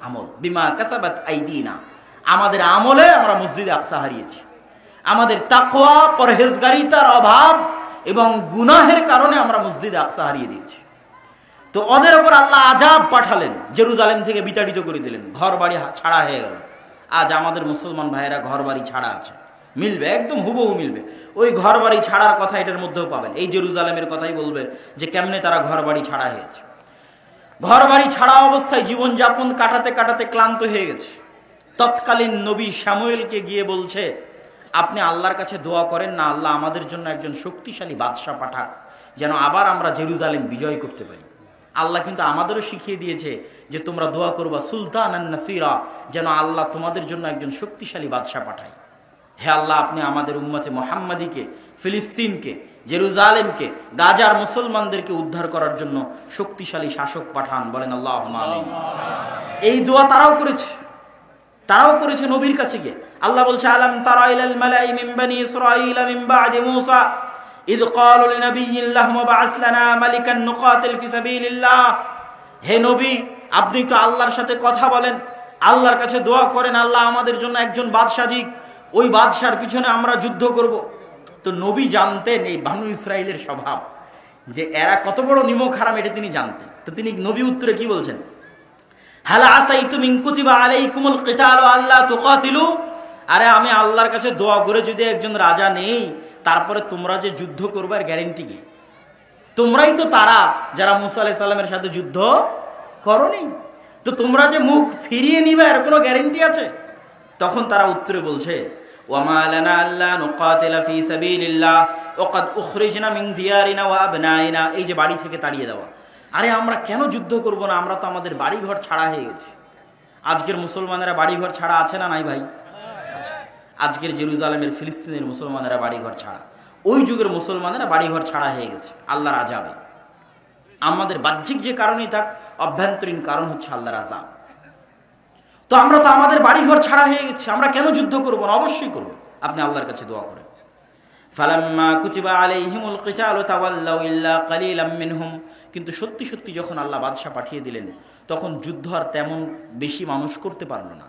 A: আমল। বিমা কাসাবাত আইদিনা, আমাদের আমলে আমরা মসজিদে আকসা হারিয়েছি। আমাদের তাকওয়া, পরহেজগারিতার অভাব এবং গুনাহের কারণে আমরা মসজিদে আকসা হারিয়ে দিয়েছি। তো ওদের উপর আল্লাহ আযাব পাঠালেন, জেরুজালেম থেকে বিতাড়িত করে দিলেন, ঘর বাড়ি ছাড়া হয়ে গেল। আজ আমাদের মুসলমান ভাইয়েরা ঘর বাড়ি ছাড়া আছে, মিলবে, একদম হুবহু মিলবে। ওই ঘর বাড়ি ছাড়ার কথা এটার মধ্যেও পাবেন। এই জেরুজালেমের কথাই বলবে যে কেমনে তারা ঘর বাড়ি ছাড়া হয়েছে। ঘর বাড়ি ছাড়া অবস্থায় জীবনযাপন কাটাতে কাটাতে ক্লান্ত হয়ে গেছে। তৎকালীন নবী শামুয়েলকে গিয়ে বলছে, আপনি আল্লাহর কাছে দোয়া করেন না, আল্লাহ আমাদের জন্য একজন শক্তিশালী বাদশা পাঠাক, যেন আবার আমরা জেরুজালেম বিজয় করতে পারি। আল্লাহ কিন্তু আমাদেরও শিখিয়ে দিয়েছে যে তোমরা দোয়া করবা সুলতানান নাসিরা, যেন আল্লাহ তোমাদের জন্য একজন শক্তিশালী বাদশা পাঠায়। হে আল্লাহ, আপনি আমাদের উম্মতে মুহাম্মাদিকে, ফিলিস্তিনকে, জেরুজালেমকে, গাজার মুসলমানদেরকে উদ্ধার করার জন্য শক্তিশালী শাসক পাঠান। বলেন আল্লাহুম্মা আমিন। এই দোয়া তারাও করেছে নবীর কাছে গিয়ে। আল্লাহ বলছে, আলাম তারা ইলাল মালাই মিন বানি ইসরাঈল মিন বাদি মূসা ইয ক্বালু লিনাবিয়্যিল্লাহি মাবআস লানা মালিকান নুকাতিল ফি সাবিলিল্লাহ, হে নবী আপনি একটু আল্লাহর সাথে কথা বলেন, আল্লাহর কাছে দোয়া করেন আল্লাহ আমাদের জন্য একজন বাদশা দিক, ওই বাদশার পিছনে আমরা যুদ্ধ করব। তো নবী জানতেন এই বানু ইসরাইলের স্বভাব, যে এরা কত বড় নিমক হারাম এটা তিনি জানতেন। তো তিনি নবী উত্তরে কি বলছেন, হাল আসাইতুম ইন কুতিবা আলাইকুমুল কিতালু আল্লা তুকাতিলু, আরে আমি আল্লাহর কাছে দোয়া করে যদি একজন রাজা নেই, তারপরে তোমরা যে যুদ্ধ করবে এর গ্যারান্টি কি? তোমরাই তো তারা যারা মুসা আলাইহিস সালামের সাথে যুদ্ধ করনি, তো তোমরা যে মুখ ফিরিয়ে নিবে এর কোনো গ্যারান্টি আছে? তখন তারা উত্তরে বলছে, ওয়ামা লানা আল্লা নুকাতিলা ফি সাবিলিল্লাহ ওয়া ক্বাদ উখরিজনা মিন দিয়ারিনা ওয়া আবনাইনা, এই যে বাড়ি থেকে তাড়িয়ে দেওয়া, আরে আমরা কেন যুদ্ধ করব না, আমরা তো আমাদের বাড়িঘর ছাড়া হয়ে গেছি। আজকের মুসলমানেরা বাড়িঘর ছাড়া আছে না নাই ভাই? আজকের জেরুজালেমের ফিলিস্তিনের মুসলমানেরা বাড়িঘর ছাড়া, ওই যুগের মুসলমানেরা বাড়িঘর ছাড়া হয়ে গেছে আল্লাহর আযাবে। আমাদের বাহ্যিক যে কারণই থাক, অভ্যন্তরীণ কারণ হচ্ছে আল্লাহর আযাব। তো আমরা তো আমাদের বাড়িঘর ছাড়া হয়ে গেছি, আমরা কেন যুদ্ধ করব না? অবশ্যই করব। আপনি আল্লাহর কাছে দোয়া করেন। ফালাম্মা কুতিবা আলাইহিমুল কিতালু তাওয়াল্লাউ ইল্লা কালিলাম মিনহুম, কিন্তু সত্যি সত্যি যখন আল্লাহ বাদশা পাঠিয়ে দিলেন, তখন যুদ্ধ আর তেমন বেশি মানুষ করতে পারলো না।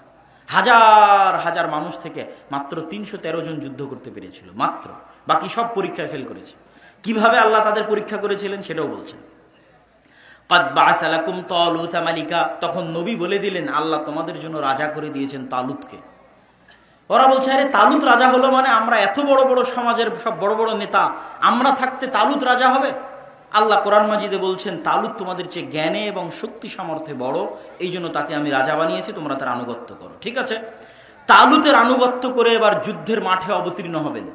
A: হাজার হাজার মানুষ থেকে মাত্র 313 জন যুদ্ধ করতে পেরেছিল, মাত্র। বাকি সব পরীক্ষায় ফেল করেছে। কিভাবে আল্লাহ তাদের পরীক্ষা করেছিলেন সেটাও বলছেন। ক্বাদ বা'আসা লাকুম তালুতা মালিকা, তখন নবী বলে দিলেন আল্লাহ তোমাদের জন্য রাজা করে দিয়েছেন তালুতকে। ওরা বলছে, আরে তালুত রাজা হলো মানে আমরা এত বড় বড় সমাজের সব বড় বড় নেতা, আমরা থাকতে তালুত রাজা হবে? আল্লাহ কোরআন মাজিদে বলছেন তালুত তোমাদের চেয়ে জ্ঞানে এবং শক্তি সামর্থ্যে বড়, এই জন্য তাকে আমি রাজা বানিয়েছি, তোমরা তার আনুগত্য করো। ঠিক আছে, তালুতের আনুগত্য করে এবার যুদ্ধের মাঠে অবতীর্ণ হবেন।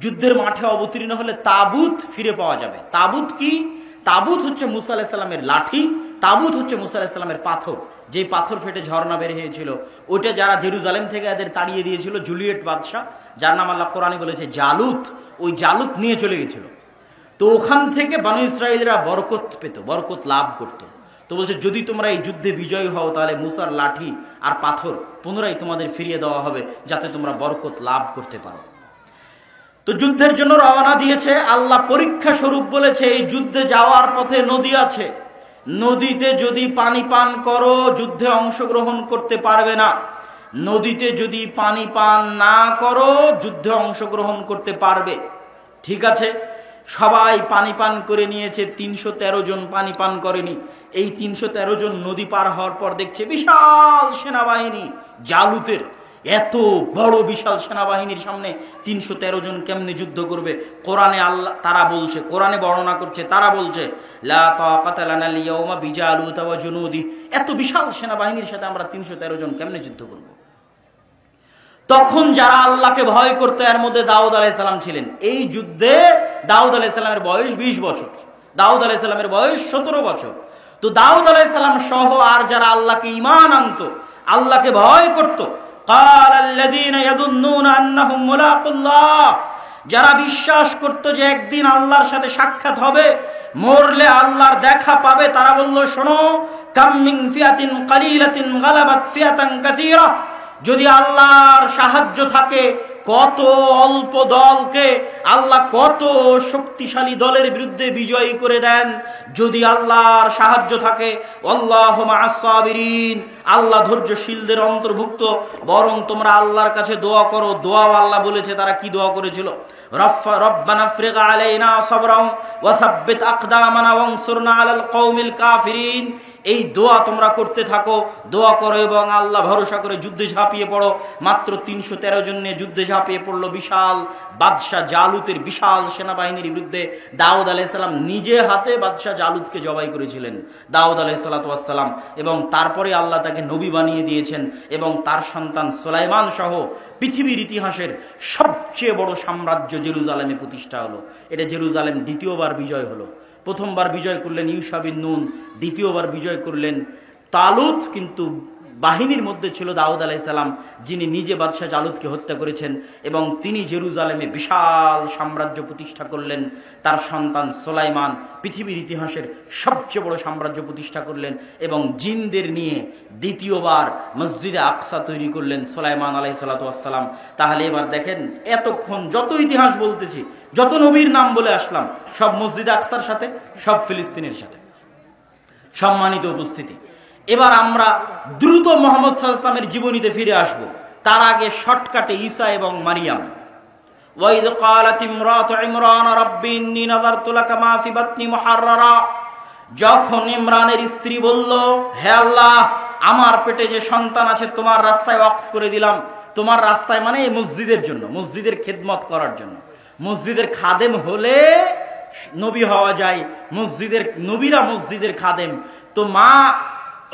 A: যুদ্ধের মাঠে অবতীর্ণ হলে তাবুত ফিরে পাওয়া যাবে। তাবুত কি? তাবুত হচ্ছে মুসা আলাইহিস সালামের লাঠি, তাবুত হচ্ছে মুসা আলাইহিস সালামের পাথর, যেই পাথর ফেটে ঝর্ণা বের হয়েছিল। ওইটা যারা জেরুজালেম থেকে এদের তাড়িয়ে দিয়েছিল, জুলিয়েট বাদশাহ, যার নাম আল্লাহ কোরআনে বলেছে জালুত, ওই জালুত নিয়ে চলে গেছিল। তো ওখান থেকে বানু ইসরাইলরা বরকত পেত, বরকত লাভ করত। তো বলছে যদি তোমরা এই যুদ্ধে বিজয়ী হও, তাহলে মুসার লাঠি আর পাথর পুনরায় তোমাদের ফিরিয়ে দেওয়া হবে, যাতে তোমরা বরকত লাভ করতে পারো। তো যুদ্ধের জন্য রওনা দিয়েছে। আল্লাহ পরীক্ষা স্বরূপ বলেছে এই যুদ্ধে যাওয়ার পথে নদী আছে, নদীতে যদি পানি পান করো যুদ্ধে অংশগ্রহণ করতে পারবে না, নদীতে যদি পানি পান না করো যুদ্ধে অংশগ্রহণ করতে পারবে। ঠিক আছে, সবাই পানি পান করে নিয়েছে, 313 জন পানি পান করেনি। এই 313 জন নদী পার হওয়ার পর দেখছে বিশাল সেনাবাহিনী জালুতের, এত বড় বিশাল সেনাবাহিনীর সামনে 313 জন কেমনে যুদ্ধ করবে? কোরআনে আল্লাহ তারা বলছে, কোরআনে বর্ণনা করছে, তারা বলছে লা তাকাতা লানা আল-ইয়াওমা বিজালুতা ওয়া জুনুদি, এত বিশাল সেনাবাহিনীর সাথে আমরা 313 জন কেমনে যুদ্ধ করব? তখন যারা আল্লাহকে ভয় করতো এর মধ্যে দাউদ আলাইহিস সালাম ছিলেন। এই যুদ্ধে দাউদ আলাইহিস সালামের বয়স 20 বছর, দাউদ আলাইহিস সালামের বয়স 17 বছর। তো দাউদ আলাইহিস সালাম সহ আর যারা আল্লাহকে ঈমান আনতো, আল্লাহকে ভয় করত, কালাল্লাযীনা ইয়াযুন্নুনা আন্নাহুম মুলাকুল্লাহ, যারা বিশ্বাস করত যে একদিন আল্লাহর সাথে সাক্ষাৎ হবে, মরলে আল্লাহর দেখা পাবে, তারা বলল শোনো, কাম মিন ফিয়াতিন কালিলাতিন গালাবাত ফিয়াতান কাসীরা, যদি আল্লাহর সাহায্য থাকে কত অল্প দলকে আল্লাহ কত শক্তিশালী দলের বিরুদ্ধে বিজয়ী করে দেন। যদি আল্লাহর সাহায্য থাকে, আল্লাহু মা'আস সাবিরিন, আল্লাহ ধৈর্যশীলদের অন্তর্ভুক্ত। বরং তোমরা আল্লাহর কাছে দোয়া করো। দোয়াও আল্লাহ বলেছে, তারা কি দোয়া করেছিল? রব্বানা ফ্রিগ আলাইনা সাবরান ওয়া সাব্বিত আকদামানা ওয়ানসুরনা আলাল কওমিল কাফিরিন। এই দোয়া তোমরা করতে থাকো, দোয়া করো এবং আল্লাহ ভরসা করে যুদ্ধে ঝাঁপিয়ে পড়ো। মাত্র 313 জন নিয়ে যুদ্ধে ঝাঁপিয়ে পড়লো বিশাল বাদশাহ জালুতের বিশাল সেনাবাহিনীর বিরুদ্ধে। দাউদ আলাইহিস সালাম নিজে হাতে বাদশাহ জালুতকে জবাই করেছিলেন, দাউদ আলাইহিস সালাম, এবং তারপরে আল্লাহ তাকে নবী বানিয়ে দিয়েছেন এবং তার সন্তান সুলাইমান সহ পৃথিবীর ইতিহাসের সবচেয়ে বড় সাম্রাজ্য জেরুজালেমে প্রতিষ্ঠা হলো। এটা জেরুজালেম দ্বিতীয়বার বিজয় হলো। প্রথমবার বিজয় করলেন ইউশা বিন নুন, দ্বিতীয়বার বিজয় করলেন তালুত। কিন্তু বাহিনীর মধ্যে ছিল দাউদ আলাইহিস সালাম, যিনি নিজে বাদশাহ জালুতকে হত্যা করেছেন এবং তিনি জেরুজালেমে বিশাল সাম্রাজ্য প্রতিষ্ঠা করলেন। তার সন্তান সুলাইমান পৃথিবীর ইতিহাসের সবচেয়ে বড় সাম্রাজ্য প্রতিষ্ঠা করলেন এবং জিনদের নিয়ে দ্বিতীয়বার মসজিদে আকসা তৈরি করলেন সুলাইমান আলাইহিস সালাতু ওয়াস সালাম। তাহলে এবার দেখেন, এতক্ষণ যত ইতিহাস বলতেছি, যত নবীর নাম বলে আসলাম, সব মসজিদে আকসার সাথে, সব ফিলিস্তিনের সাথে। সম্মানিত উপস্থিতি, এবার আমরা দ্রুত মুহাম্মদ সাল্লাল্লাহু আলাইহি ওয়াসাল্লামের জীবনীতে ফিরে আসব। তার আগে শর্টকাটে ঈসা এবং মারিয়াম। ওয়াইদ ক্বালাত ইমরাতু ইমরান রাব্বি ইন্নী নাযারতু লাকা মা ফি বাতনি মুহাররারা, যখন ইমরানের স্ত্রী বলল, হে আল্লাহ, আমার পেটে যে সন্তান আছে তোমার রাস্তায় ওয়াকফ করে দিলাম। তোমার রাস্তায় মানে এই মসজিদের জন্য, মসজিদের খেদমত করার জন্য। মসজিদের খাদেম হলে নবী হওয়া যায়, নবীরা মসজিদের খাদেম। তো মা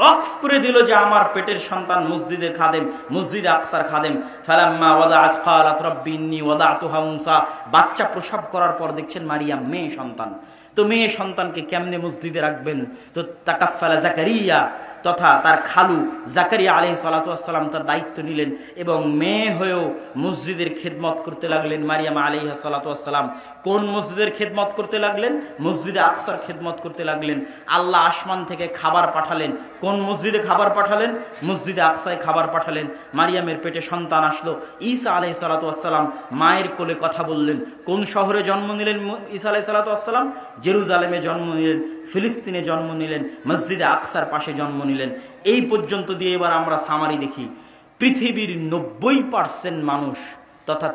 A: ওয়াকফ করে দিল যে আমার পেটের সন্তান মসজিদের খাদেম, মসজিদে আকসার খাদেম। ফালাম্মা ওয়াদাআত ক্বালাত রাব্বি ইন্নী ওয়াদাতুহা উনসা, বাচ্চা প্রসব করার পর দেখছেন মারিয়াম মেয়ে সন্তান। তো মেয়ে সন্তানকে কেমনে মসজিদে রাখবেন? তো তাকাফফালা জাকারিয়া তথা তার খালু জাকারিয়া আলাইহিস সালাতু ওয়াস সালাম তার দায়িত্ব নিলেন এবং মেয়ে হয়েও মসজিদের খেদমত করতে লাগলেন। মারিয়াম আলাইহিস সালাতু ওয়াস সালাম কোন মসজিদের খেদমত করতে লাগলেন? মসজিদে আকসার খেদমত করতে লাগলেন। আল্লাহ আসমান থেকে খাবার পাঠালেন। কোন মসজিদে খাবার পাঠালেন? মসজিদে আকসায় খাবার পাঠালেন। মারিয়ামের পেটে সন্তান আসলো। ঈসা আলাইহিস সালাতু ওয়াস সালাম মায়ের কোলে কথা বললেন। কোন শহরে জন্ম নিলেন ঈসা আলাইহিস সালাতু ওয়াস সালাম? জেরুজালেমে জন্ম নিলেন, ফিলিস্তিনে জন্ম নিলেন, মসজিদে আকসার পাশে জন্ম নিলেন। এই পর্যন্ত দিয়ে এবার আমরা সামারি দেখি। পৃথিবীর 90% মানুষ তথা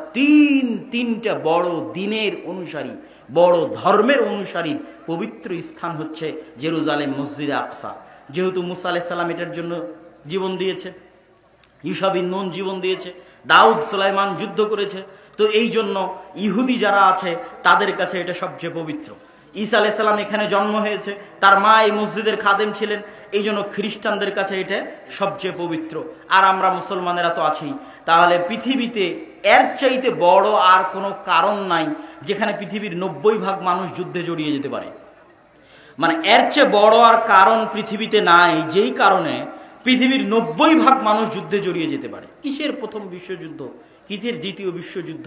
A: তিনটা বড় দিনের অনুসারী, বড় ধর্মের অনুসারীর পবিত্র স্থান হচ্ছে জেরুজালেম, মসজিদে আকসা। যেহেতু মুসা আলাইহিস সালাম এটার জন্য জীবন দিয়েছে, ঈসা বিন নূন জীবন দিয়েছে, দাউদ সুলাইমান যুদ্ধ করেছে, তো এই জন্য ইহুদি যারা আছে তাদের কাছে এটা সবচেয়ে পবিত্র। ঈসা আলাইহিস সালাম এখানে জন্ম হয়েছে, তার মা এই মসজিদের খাদেম ছিলেন, এই জন্য খ্রিস্টানদের কাছে এটা সবচেয়ে পবিত্র। আর আমরা মুসলমানেরা তো আছি। তাহলে পৃথিবীতে এর চাইতে বড় আর কোনো কারণ নাই যেখানে পৃথিবীর 90% মানুষ যুদ্ধে জড়িয়ে যেতে পারে। মানে এর চেয়ে বড় আর কারণ পৃথিবীতে নাই, যেই কারণে পৃথিবীর 90% মানুষ যুদ্ধে জড়িয়ে যেতে পারে। কিসের প্রথম বিশ্বযুদ্ধ, কিসের দ্বিতীয় বিশ্বযুদ্ধ?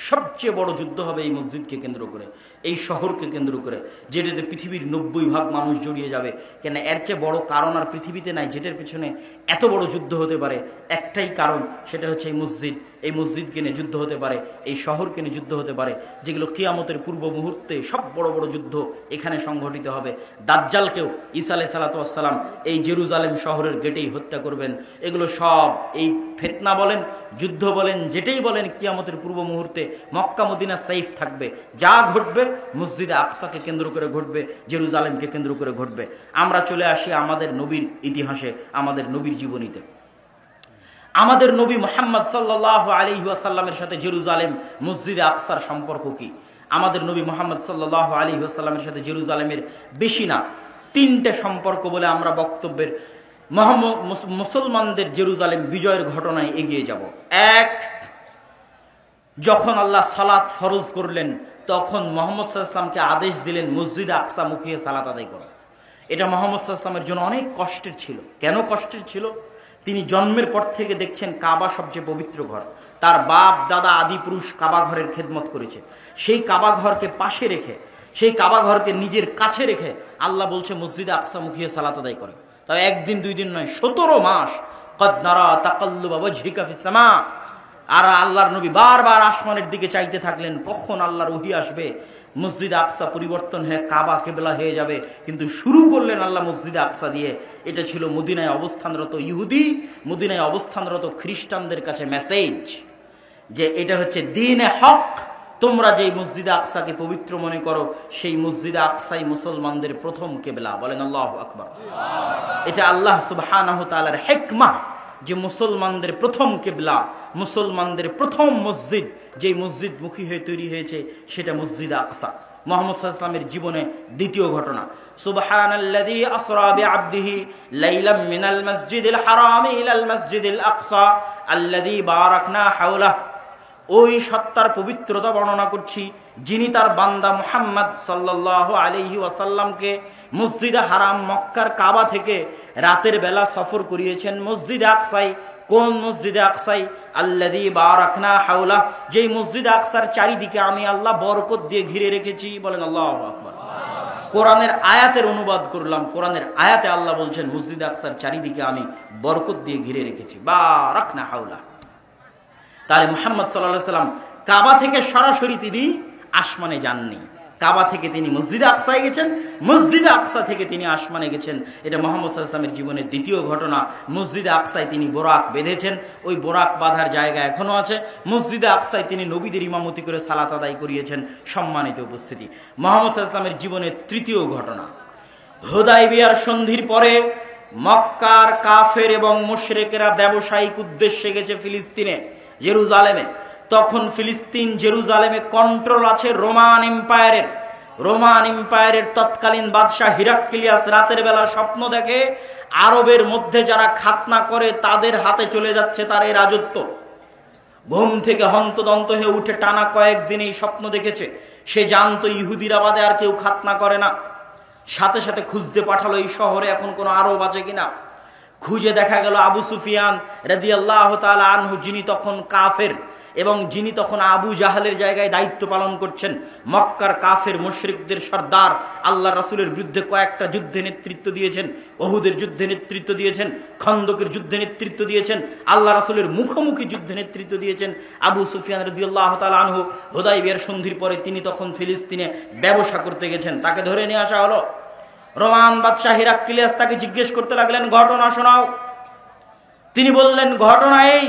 A: সবচেয়ে বড় যুদ্ধ হবে এই মসজিদকে কেন্দ্র করে, এই শহরকে কেন্দ্র করে, যেটাতে পৃথিবীর 90% মানুষ জড়িয়ে যাবে। কেন এর চেয়ে বড় কারণ আর পৃথিবীতে নাই যেটার পিছনে এত বড় যুদ্ধ হতে পারে। একটাই কারণ, সেটা হচ্ছে এই মসজিদ। এই মসজিদকে নিয়ে যুদ্ধ হতে পারে, এই শহরকে নিয়ে যুদ্ধ হতে পারে, যেগুলো কিয়ামতের পূর্ব মুহূর্তে সব বড় বড় যুদ্ধ এখানে সংঘটিত হবে। দাজ্জালকেও ঈসা আলাইহিস সালাতু ওয়াস সালাম এই জেরুজালেম শহরের গেটেই হত্যা করবেন। এগুলো সব এই ফিতনা বলেন, যুদ্ধ বলেন, যেটাই বলেন, কিয়ামতের পূর্ব মুহূর্তে মক্কা মদিনা সেফ থাকবে। যা ঘটবে মসজিদে আকসাকে কেন্দ্র করে ঘটবে, জেরুজালেমকে কেন্দ্র করে ঘটবে। আমরা চলে আসি আমাদের নবীর ইতিহাসে, আমাদের নবীর জীবনীতে। আমাদের নবী মুহাম্মদ সাল্লাল্লাহু আলাইহি ওয়াসাল্লামের সাথে জেরুজালেম, মসজিদে আকসার সম্পর্ক কি? আমাদের নবী মুহাম্মদ সাল্লাল্লাহু আলাইহি ওয়াসাল্লামের সাথে জেরুজালেমের বেশি না 3টে সম্পর্ক বলে আমরা বক্তব্যের মুসলমানদের জেরুজালেম বিজয়ের ঘটনায় এগিয়ে যাব। এক, যখন আল্লাহ সালাত ফরজ করলেন তখন মুহাম্মদ সাল্লাল্লাহু আলাইহি ওয়াসাল্লামকে আদেশ দিলেন মসজিদে আকসা মুখিয়ে সালাত আদায় করো। এটা মুহাম্মদ সাল্লাল্লাহু আলাইহি ওয়াসাল্লামের জন্য অনেক কষ্টের ছিল। কেন কষ্টের ছিল? তিনি জন্মের পর থেকে দেখছেন কাবা সবচেয়ে পবিত্র ঘর। তার বাপ দাদা আদি পুরুষ কাবা ঘরের খেদমত করেছে। সেই কাবা ঘরকে পাশে রেখে, সেই কাবা ঘরকে নিজের কাছে রেখে আল্লাহ বলছে মসজিদে আকসা মুখিয়ে সালাত আদায় করে। তাই একদিন দুই দিন নয়, 17 মাস। কদ নারা তাকাল্লুবা ওয়াজহিকা ফিস সামা। আর আল্লাহর নবী বারবার আসমানের দিকে চাইতে থাকলেন কখন আল্লাহর ওহী আসবে, মসজিদে আকসা পরিবর্তন হয়ে কাবা কিবলা হয়ে যাবে। কিন্তু শুরু করলেন আল্লাহ মসজিদে আকসা দিয়ে। এটা ছিল মদিনায় অবস্থানরত ইহুদি, মদিনায় অবস্থানরত খ্রিস্টানদের কাছে মেসেজ যে এটা হচ্ছে দ্বীনে হক। তোমরা যেই মসজিদে আকসাকে পবিত্র মনে করো, সেই মসজিদে আকসাই মুসলমানদের প্রথম কিবলা। বলেন আল্লাহু আকবার। এটা আল্লাহ সুবহানাহু ওয়া তাআলার হিকমাহ যে মুসলমানদের প্রথম কিবলা, মুসলমানদের প্রথম মসজিদ, যেই মসজিদ মুখী হয়ে তৈরি হয়েছে সেটা মসজিদে আকসা। মুহাম্মদ সাল্লাল্লাহু আলাইহি ওয়াসাল্লামের জীবনে দ্বিতীয় ঘটনা, সুবহানাল্লাযী আসরা বিআবদিহি লাইলাম মিনাল মাসজিদিল হারামি ইলাল মাসজিদিল আকসা আল্লাযী বারাকনা হাওলাহু। ওই সত্তার পবিত্রতা বর্ণনা করছি যিনি তার বান্দা মুহাম্মদ সাল্লাল্লাহু আলাইহি ওয়াসাল্লামকে মসজিদে হারাম মক্কার কাবা থেকে রাতের বেলা সফর করিয়েছেন মসজিদে আকসায়। কোন মসজিদে আকসাই? আল্লাযী বারাকনা হাওলা, যেই মসজিদে আকসার চারিদিকে আমি আল্লাহ বরকত দিয়ে ঘিরে রেখেছি। বলেন আল্লাহু আকবার। কোরআনের আয়াতের অনুবাদ করলাম। কোরআনের আয়াতে আল্লাহ বলছেন মসজিদে আকসার চারিদিকে আমি বরকত দিয়ে ঘিরে রেখেছি, বারাকনা হাওলা। তাহলে মুহাম্মদ সাল্লাল্লাহু আলাইহি সাল্লাম কাবা থেকে সরাসরি তিনি আসমানে যাননি, কাবা থেকে তিনি মসজিদে আকসায় গেছেন, মসজিদে আকসা থেকে তিনি আসমানে গেছেন। এটা মুহাম্মদ সাল্লাল্লাহু আলাইহি সাল্লামের জীবনের দ্বিতীয় ঘটনা। মসজিদে আকসায় তিনি বোরাক বেঁধেছেন, ওই বোরাক বাঁধার জায়গা এখনো আছে। মসজিদে আকসায় তিনি নবীদের ইমামতি করে সালাত আদায় করিয়েছেন। সম্মানিত উপস্থিতি, মুহাম্মদ সাল্লাল্লাহু আলাইহি সাল্লামের জীবনের তৃতীয় ঘটনা। হুদায়বিয়ার সন্ধির পরে মক্কার কাফের এবং মুশরিকরা ব্যবসায়িক উদ্দেশ্যে গেছে ফিলিস্তিনে, জেরুজালেমে। তখন ফিলিস্তিন জেরুজালেমে কন্ট্রোল আছে রোমান এম্পায়ারের। রোমান এম্পায়ারের তৎকালীন বাদশাহ হিরাক্লিয়াস রাতের বেলা স্বপ্ন দেখে আরবের মধ্যে যারা খাতনা করে তাদের হাতে চলে যাচ্ছে তার এই রাজত্ব। ঘুম থেকে হন্তদন্ত হয়ে উঠে টানা কয়েকদিন এই স্বপ্ন দেখেছে। সে জানতো ইহুদিরা বাদে আর কেউ খাতনা করে না। সাথে সাথে খুঁজতে পাঠালো এই শহরে এখন কোনো আরব আছে কিনা। খুঁজে দেখা গেল আবু সুফিয়ান রাদিয়াল্লাহু তাআলা আনহু, যিনি তখন কাফের এবং যিনি তখন আবু জাহালের জায়গায় দায়িত্ব পালন করছেন, মক্কার কাফের মুশরিকদের সর্দার, আল্লাহ রাসূলের বিরুদ্ধে কয়েকটা যুদ্ধে নেতৃত্ব দিয়েছেন, ওহুদের যুদ্ধে নেতৃত্ব দিয়েছেন, খন্দকের যুদ্ধে নেতৃত্ব দিয়েছেন, আল্লাহ রাসূলের মুখোমুখি যুদ্ধে নেতৃত্ব দিয়েছেন আবু সুফিয়ান রাদিয়াল্লাহু তাআলা আনহু। হুদায়বিয়ার সন্ধির পরে তিনি তখন ফিলিস্তিনে ব্যবসা করতে গেছেন। তাকে ধরে নিয়ে আসা হলো। রোমান বাদশাহ হিরাক্লিয়াস তাকে জিজ্ঞেস করতে লাগলেন, ঘটনা শোনাও। তিনি বললেন ঘটনা এই।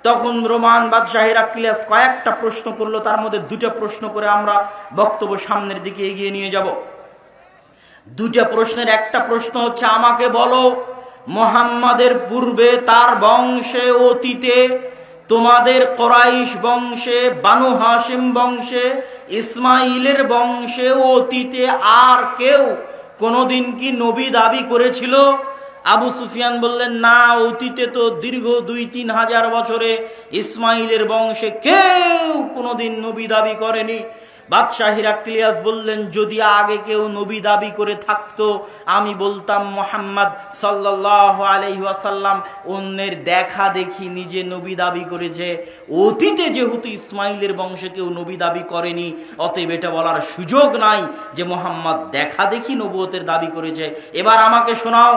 A: তখন রোমান বাদশাহ হিরাক্লিয়াস কয়েকটা প্রশ্ন করলো, তার মধ্যে দুটো প্রশ্ন করে আমরা বক্তব্য সামনের দিকে এগিয়ে নিয়ে যাব। দুটো প্রশ্নের একটা প্রশ্ন হচ্ছে, আমাকে বলো মুহাম্মাদের পূর্বে তার বংশে অতীতে তোমাদের কুরাইশ বংশে, বানু হাশিম বংশে, ইসমাইলের বংশে অতীতে আর কেউ কোনদিন কি নবী দাবি করেছিল? আবু সুফিয়ান বললেন, না, অতীতে তো দীর্ঘ 2-3 হাজার বছরে ইসমাইলের বংশে কেউ কোনোদিন নবী দাবি করেনি। বাদশাহ হিরাক্লিয়াস বললেন, যদি আগে কেউ নবী দাবি করে থাকতো আমি বলতাম মুহাম্মদ সাল্লাল্লাহু আলাইহি ওয়াসাল্লাম অন্যের দেখা দেখি নিজে নবী দাবি করেছে। অতীতে যেহেতু ইসমাইলের বংশে কেউ নবী দাবি করেনি, অতএব এটা বলার সুযোগ নাই যে মুহাম্মদ দেখা দেখি নবুয়তের দাবি করেছে। এবার আমাকে শোনাও,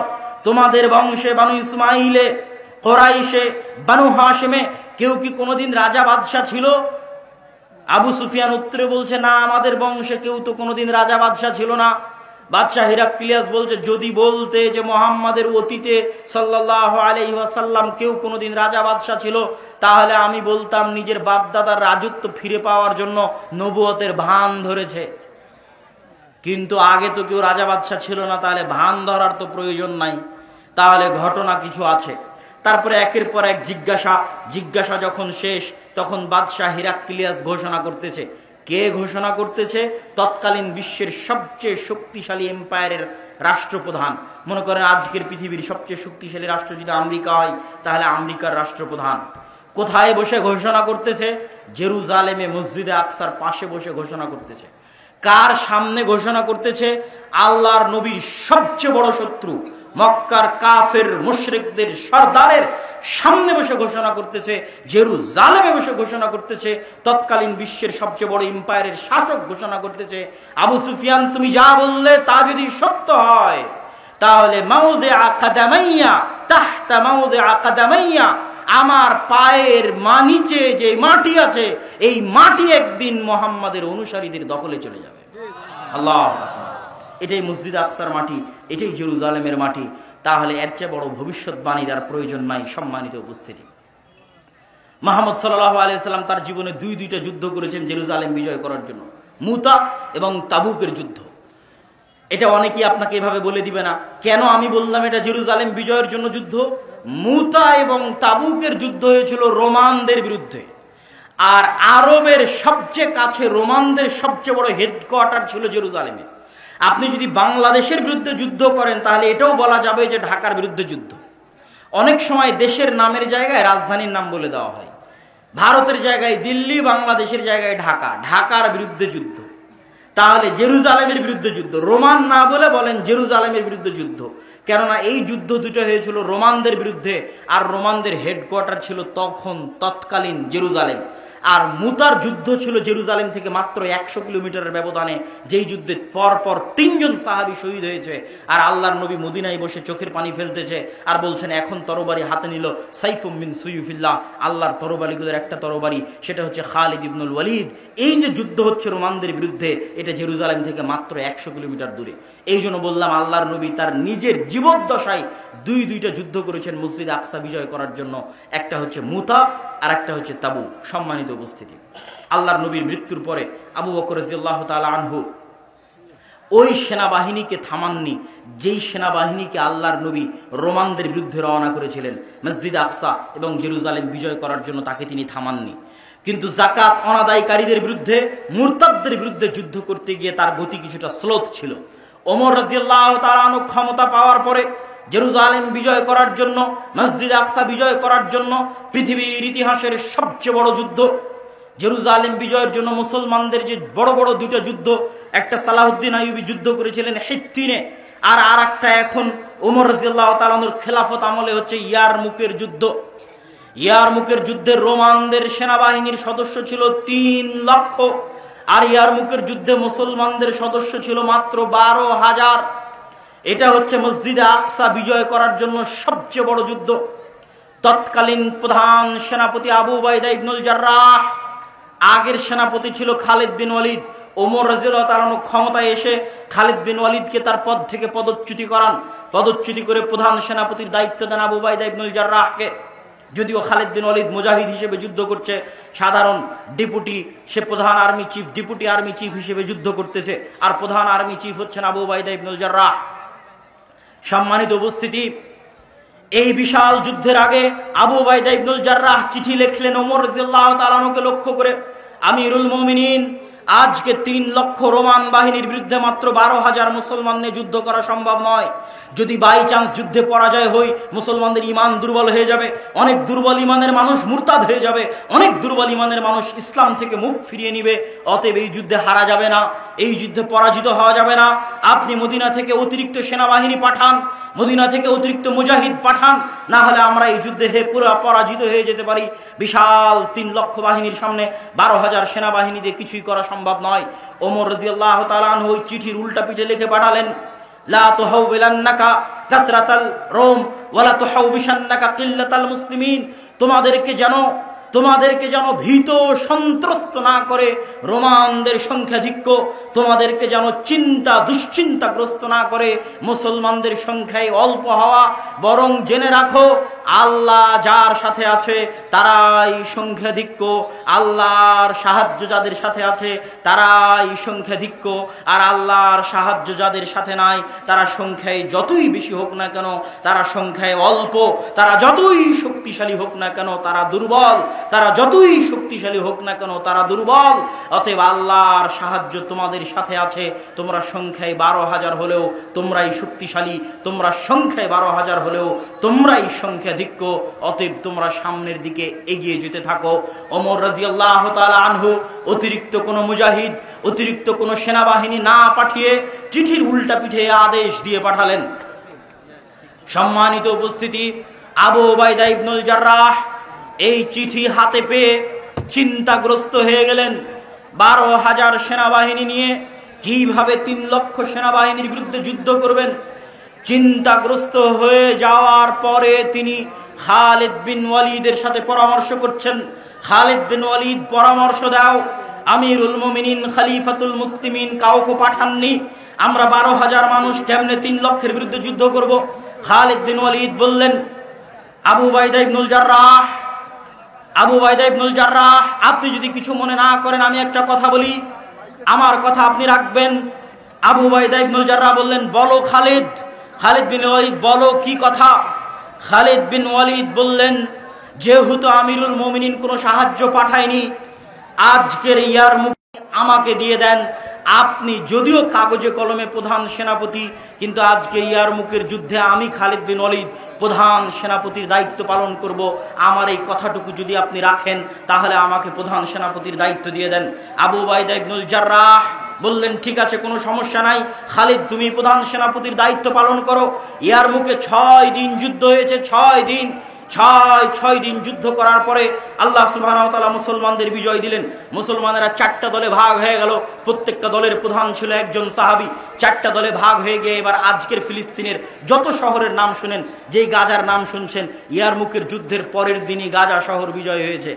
A: তোমাদের বংশে বানু ইসমাইলে, কুরাইশে, বানু হাশিমে কেউ কি কোনোদিন রাজা বাদশাহ ছিল? আবু সুফিয়ান উত্তরে বলছে, না, আমাদের বংশে কেউ তো কোনোদিন রাজা বাদশাহ ছিল না। বাদশাহ হিরাক্লিয়াস বলছে, যদি বলতে যে মুহাম্মাদের অতীতে সাল্লাল্লাহু আলাইহি ওয়াসাল্লাম কেউ কোনোদিন রাজা বাদশাহ ছিল, তাহলে আমি বলতাম নিজের বাপদাদার রাজত্ব ফিরে পাওয়ার জন্য নবুয়তের ভান ধরেছে। কিন্তু আগে তো কেউ রাজা বাদশাহ ছিল না, তাহলে ভান ধরার তো প্রয়োজন নাই, তাহলে ঘটনা কিছু আছে। তারপরে একের পর এক জিজ্ঞাসা যখন শেষ, তখন বাদশাহ হিরাক্লিয়াস ঘোষণা করতেছে। কে ঘোষণা করতেছে? তৎকালীন বিশ্বের সবচেয়ে শক্তিশালী এম্পায়ারের রাষ্ট্রপ্রধান। মনে করেন আজকের পৃথিবীর সবচেয়ে শক্তিশালী রাষ্ট্র যদি আমেরিকা হয়, তাহলে আমেরিকার রাষ্ট্রপ্রধান কোথায় বসে ঘোষণা করতেছে? জেরুজালেমে মসজিদে আকসার পাশে বসে ঘোষণা করতেছে। কার সামনে ঘোষণা করতেছে? আল্লাহর নবীর সবচেয়ে বড় শত্রু মক্কার কাফের মুশরিকদের সর্দারের সামনে বসে ঘোষণা করতেছে, জেরুজালেমে বসে ঘোষণা করতেছে। তৎকালীন বিশ্বের সবচেয়ে বড় এম্পায়ারের শাসক ঘোষণা করতেছে, আবু সুফিয়ান তুমি যা বললে তা যদি সত্য হয়, তাহলে মাউযিআ কাদামাইয়া তাহতা মাউযিআ কাদামাইয়া, আমার পায়ের নিচে যে মাটি আছে এই মাটি একদিন মুহাম্মাদের অনুসারীদের দখলে চলে যাবে। আল্লাহ, এটাই মসজিদ আকসার মাটি, এটাই জেরুজালেমের মাটি। তাহলে এর চেয়ে বড় ভবিষ্যৎবাণীর আর প্রয়োজন নাই। সম্মানিত উপস্থিতি, মুহাম্মদ সাল্লাল্লাহু আলাইহি ওয়াসাল্লাম তার জীবনে দুইটা যুদ্ধ করেছেন জেরুজালেম বিজয় করার জন্য, মুতা এবং তাবুকের যুদ্ধ। এটা অনেকেই আপনাকে এভাবে বলে দিবে না। কেন আমি বললাম এটা জেরুজালেম বিজয়ের জন্য যুদ্ধ? মুতা এবং তাবুকের যুদ্ধ হয়েছিল রোমানদের বিরুদ্ধে। আর আরবের সবচেয়ে কাছে রোমানদের সবচেয়ে বড় হেডকোয়ার্টার ছিল জেরুজালেমে। আপনি যদি বাংলাদেশের বিরুদ্ধে যুদ্ধ করেন তাহলে এটাও বলা যাবে যে ঢাকার বিরুদ্ধে যুদ্ধ। অনেক সময় দেশের নামের জায়গায় রাজধানীর নাম বলে দেওয়া হয়। ভারতের জায়গায় দিল্লি, বাংলাদেশের জায়গায় ঢাকা, ঢাকার বিরুদ্ধে যুদ্ধ। তাহলে জেরুজালেমের বিরুদ্ধে যুদ্ধ, রোমান না বলে বলেন জেরুজালেমের বিরুদ্ধে যুদ্ধ, কেননা এই যুদ্ধ দুটো হয়েছিল রোমানদের বিরুদ্ধে, আর রোমানদের হেডকোয়ার্টার ছিল তৎকালীন জেরুজালেম। আর মুতার যুদ্ধ ছিল জেরুজালেম থেকে মাত্র 100 কিলোমিটারের ব্যবধানে, যেই যুদ্ধে পরপর 3 জন সাহাবী শহীদ হয়েছে। আর আল্লাহর নবী মদিনায় বসে চোখের পানি ফেলতেছে আর বলছেন, এখন তরবারি হাতে নিল সাইফুম মিন সুয়ুফিল্লাহ, আল্লাহর তরবারিগুলোর একটা তরবারি, সেটা হচ্ছে খালিদ ইবনুল ওয়ালিদ। এই যে যুদ্ধ হচ্ছে রোমানদের বিরুদ্ধে, এটা জেরুজালেম থেকে মাত্র 100 কিলোমিটার দূরে। এই জন্য বললাম, আল্লাহর নবী তার নিজের জীবদ্দশায় দুইটা যুদ্ধ করেছেন মসজিদ আকসা বিজয় করার জন্য। একটা হচ্ছে মুতা আর একটা হচ্ছে তাবুক। সম্মানিত উপস্থিতি, আল্লাহর নবীর মৃত্যুর পরে আবু বকর রাদিয়াল্লাহু তাআলা আনহু ওই সেনাবাহিনীকে থামাননি, যেই সেনাবাহিনীকে আল্লাহর নবী রোমানদের বিরুদ্ধে রওনা করেছিলেন মসজিদ আকসা এবং জেরুজালেম বিজয় করার জন্য, তাকে তিনি থামাননি। কিন্তু যাকাত অনাদায়কারীদের বিরুদ্ধে, মুরতাদদের বিরুদ্ধে যুদ্ধ করতে গিয়ে তার গতি কিছুটা স্লোথ ছিল। ওমর রাদিয়াল্লাহু তাআলা আনহু ক্ষমতা পাওয়ার পরে জেরুজালেম বিজয় করার জন্য, মসজিদ আকসা বিজয় করার জন্য, পৃথিবীর ইতিহাসের সবচেয়ে বড় যুদ্ধ জেরুজালেম বিজয়ের জন্য মুসলমানদের যে বড় বড় দুটো যুদ্ধ, একটা সালাহুদ্দিন আইয়ুবী যুদ্ধ করেছিলেন হিত্তিনে, আর একটা এখন ওমর রাদিয়াল্লাহু তাআলা আনহুর খেলাফত আমলে হচ্ছে ইয়ারমুকের যুদ্ধ। ইয়ারমুকের যুদ্ধে রোমানদের সেনাবাহিনীর সদস্য ছিল 3 লক্ষ, আর ইয়ারমুকের যুদ্ধে মুসলমানদের সদস্য ছিল মাত্র 12,000। এটা হচ্ছে মসজিদে আকসা বিজয় করার জন্য সবচেয়ে বড় যুদ্ধ। তৎকালীন প্রধান সেনাপতি আবু উবাইদা ইবনুল জাররাহ, আগের সেনাপতি ছিল খালিদ বিন ওয়ালিদ। ওমর রাদিয়াল্লাহু তাআলা ক্ষমতায় এসে খালিদ বিন ওয়ালিদকে তার পদ থেকে পদচ্যুতি করান। পদচ্যুতি করে প্রধান সেনাপতির দায়িত্ব দেন আবু উবাইদা ইবনুল জাররাহকে। যদিও খালিদ বিন ওয়ালিদ মুজাহিদ হিসেবে যুদ্ধ করছে, সাধারণ ডেপুটি, সে প্রধান army chief, deputy army chief হিসেবে যুদ্ধ করতেছে, আর প্রধান আর্মি চিফ হচ্ছেন আবু উবাইদা ইবনুল জাররাহ। সম্মানিত উপস্থিতি, এই বিশাল যুদ্ধের আগে আবু উবাইদা ইবনুল জাররাহ চিঠি লিখলেন ওমর রাদিয়াল্লাহু তাআলা আনহুকে লক্ষ্য করে, আমিরুল মুমিনিন, আজকে 3 লক্ষ রোমান বাহিনীর বিরুদ্ধে মাত্র 12,000 মুসলমান নিয়ে যুদ্ধ করা সম্ভব নয়। যদি বাই চান্স যুদ্ধে পরাজয় হই, মুসলমানদের ইমান দুর্বল হয়ে যাবে, অনেক দুর্বল ইমানের মানুষ মুরতাদ হয়ে যাবে, অনেক দুর্বল ইমানের মানুষ ইসলাম থেকে মুখ ফিরিয়ে নিবে। অতএব এই যুদ্ধে হারা যাবে না, এই যুদ্ধে পরাজিত হওয়া যাবে না। আপনি মদিনা থেকে অতিরিক্ত সেনাবাহিনী পাঠান, মদিনা থেকে অতিরিক্ত মুজাহিদ পাঠান, না হলে আমরা এই যুদ্ধে পুরো পরাজিত হয়ে যেতে পারি। বিশাল 3 লক্ষ বাহিনীর সামনে 12,000 সেনাবাহিনী দিয়ে কিছুই করা সম্ভব নয়। ওমর রাদিয়াল্লাহু তাআলা আনহু ওই চিঠির উল্টা পিঠে লিখে পাঠালেন, লা তুহাউবিলান্নাকা কাসরাতাল রোম ওয়ালা তুহাউবিশান্নাকা কিল্লাতাল মুসলিমিন। তোমাদেরকে যেন ভীত সন্ত্রস্ত না করে রোমানদের সংখ্যাধিক্য, তোমাদেরকে যেন দুশ্চিন্তাগ্রস্ত না করে মুসলমানদের সংখ্যায় অল্প হওয়া, বরং জেনে রাখো আল্লাহ যার সাথে আছে তারাই সংখ্যাধিক্য, আল্লাহর সাহায্য যাদের সাথে আছে তারাই সংখ্যাধিক্য, আর আল্লাহর সাহায্য যাদের সাথে নাই তারা সংখ্যায় যতই বেশি হোক না কেন তারা সংখ্যায় অল্প, তারা যতই শক্তিশালী হোক না কেন তারা দুর্বল, তারা যতই শক্তিশালী হোক না কেন তারা দুর্বল। অতএব আল্লাহর সাহায্য তোমাদের সাথে আছে। তোমরা সংখ্যায় 12,000 হলেও তোমরাই শক্তিশালী, তোমরা সংখ্যায় 12,000 হলেও তোমরাই সংখ্যাধিক্য। অতএব তোমরা সামনের দিকে এগিয়ে যেতে থাকো। ওমর রাদিয়াল্লাহু তাআলা আনহু অতিরিক্ত কোনো মুজাহিদ, অতিরিক্ত কোনো সেনাবাহিনী না পাঠিয়ে চিঠির উল্টা পিঠে আদেশ দিয়ে পাঠালেন। সম্মানিত উপস্থিতি, আবু উবাইদা ইবনুল জাররাহ এই চিঠি হাতে পেয়ে চিন্তাগ্রস্ত হয়ে গেলেন। 12,000 সেনাবাহিনী নিয়ে কিভাবে 3 লক্ষ সেনাবাহিনীর বিরুদ্ধে যুদ্ধ করবেন? চিন্তাগ্রস্ত হয়ে যাওয়ার পরে তিনি খালিদ বিন ওয়ালিদের সাথে পরামর্শ করছেন। খালিদ বিন ওয়ালিদ পরামর্শ দাও, আমিরুল মুমিনিন খলিফাতুল মুসলিমিন কাউকে পাঠাননি, আমরা 12,000 মানুষ কেমনে 3 লক্ষের বিরুদ্ধে যুদ্ধ করব? খালিদ বিন ওয়ালিদ বললেন, আবু উবাইদা ইবনুল জাররাহ, আপনি যদি কিছু মনে না করেন আমি একটা কথা বলি, আমার কথা আপনি রাখবেন। আবু উবাইদা ইবনুল জাররাহ বললেন, বলো খালিদ। খালিদ বিন ওয়ালিদ, বলো কি কথা? খালিদ বিন ওয়ালিদ বললেন, যেহেতু আমিরুল মুমিনিন কোনো সাহায্য পাঠায়নি, আজকের ইয়ারমুক আমাকে দিয়ে দেন, আপনি যদিও কাগজে কলমে প্রধান সেনাপতি, কিন্তু আজকে ইয়ারমুকের যুদ্ধে আমি খালিদ বিন ওয়ালিদ প্রধান সেনাপতির দায়িত্ব পালন করব। আমার এই কথাটুকু যদি আপনি রাখেন তাহলে আমাকে প্রধান সেনাপতির দায়িত্ব দিয়ে দেন। আবু উবাইদা ইবনুল জাররাহ বললেন, ঠিক আছে, কোনো সমস্যা নাই, খালিদ তুমি প্রধান সেনাপতির দায়িত্ব পালন করো। ইয়ারমুকে 6 দিন যুদ্ধ হয়েছে, 6 দিন, 6 দিন যুদ্ধ করার পরে আল্লাহ সুবহানাহু ওয়া তাআলা মুসলমানদের বিজয় দিলেন। মুসলমানেরা 4টা দলে ভাগ হয়ে গেল, প্রত্যেকটা দলের প্রধান ছিল একজন সাহাবী। 4টা দলে ভাগ হয়ে গিয়ে এবার আজকের ফিলিস্তিনের যত শহরের নাম শুনেন, যেই গাজার নাম শুনছেন, ইয়ারমুকের যুদ্ধের পরের দিনই গাজা শহর বিজয় হয়েছে।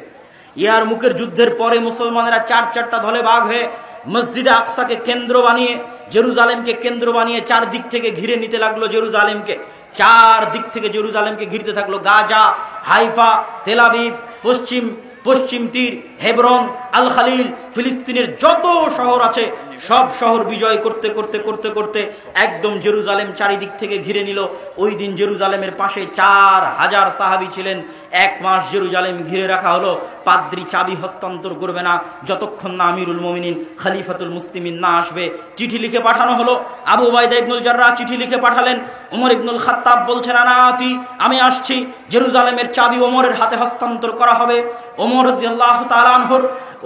A: ইয়ারমুকের যুদ্ধের পরে মুসলমানেরা 4টা দলে ভাগ হয়ে মসজিদে আকসাকে কেন্দ্র বানিয়ে, জেরুজালেমকে কেন্দ্র বানিয়ে 4 দিক থেকে ঘিরে নিতে লাগলো জেরুজালেমকে। 4 দিক থেকে জেরুজালেমকে ঘিরতে থাকলো। গাজা, হাইফা, তেল আবিব, পশ্চিম তীর, হেবরন, আল খালিল, ফিলিস্তিনের যত শহর আছে সব শহর বিজয় করতে করতে করতে করতে একদম জেরুজালেম চারিদিক থেকে ঘিরে নিল। ওই দিন জেরুজালেমের পাশে 4000 সাহাবী ছিলেন। 1 মাস জেরুজালেম ঘিরে রাখা হলো। পাদ্রী চাবি হস্তান্তর করবে না যতক্ষণ না আমিরুল মুমিনিন খলিফাতুল মুসলিমিন না আসবে। চিঠি লিখে পাঠানো হলো। আবু উবাইদা ইবনুল জাররাহ চিঠি লিখে পাঠালেন। ওমর ইবনুল খাত্তাব বলছেন, আনাতি, আমি আসছি, জেরুজালেমের চাবি ওমরের হাতে হস্তান্তর করা হবে। ওমর রাদিয়াল্লাহু তাআলা আনহুর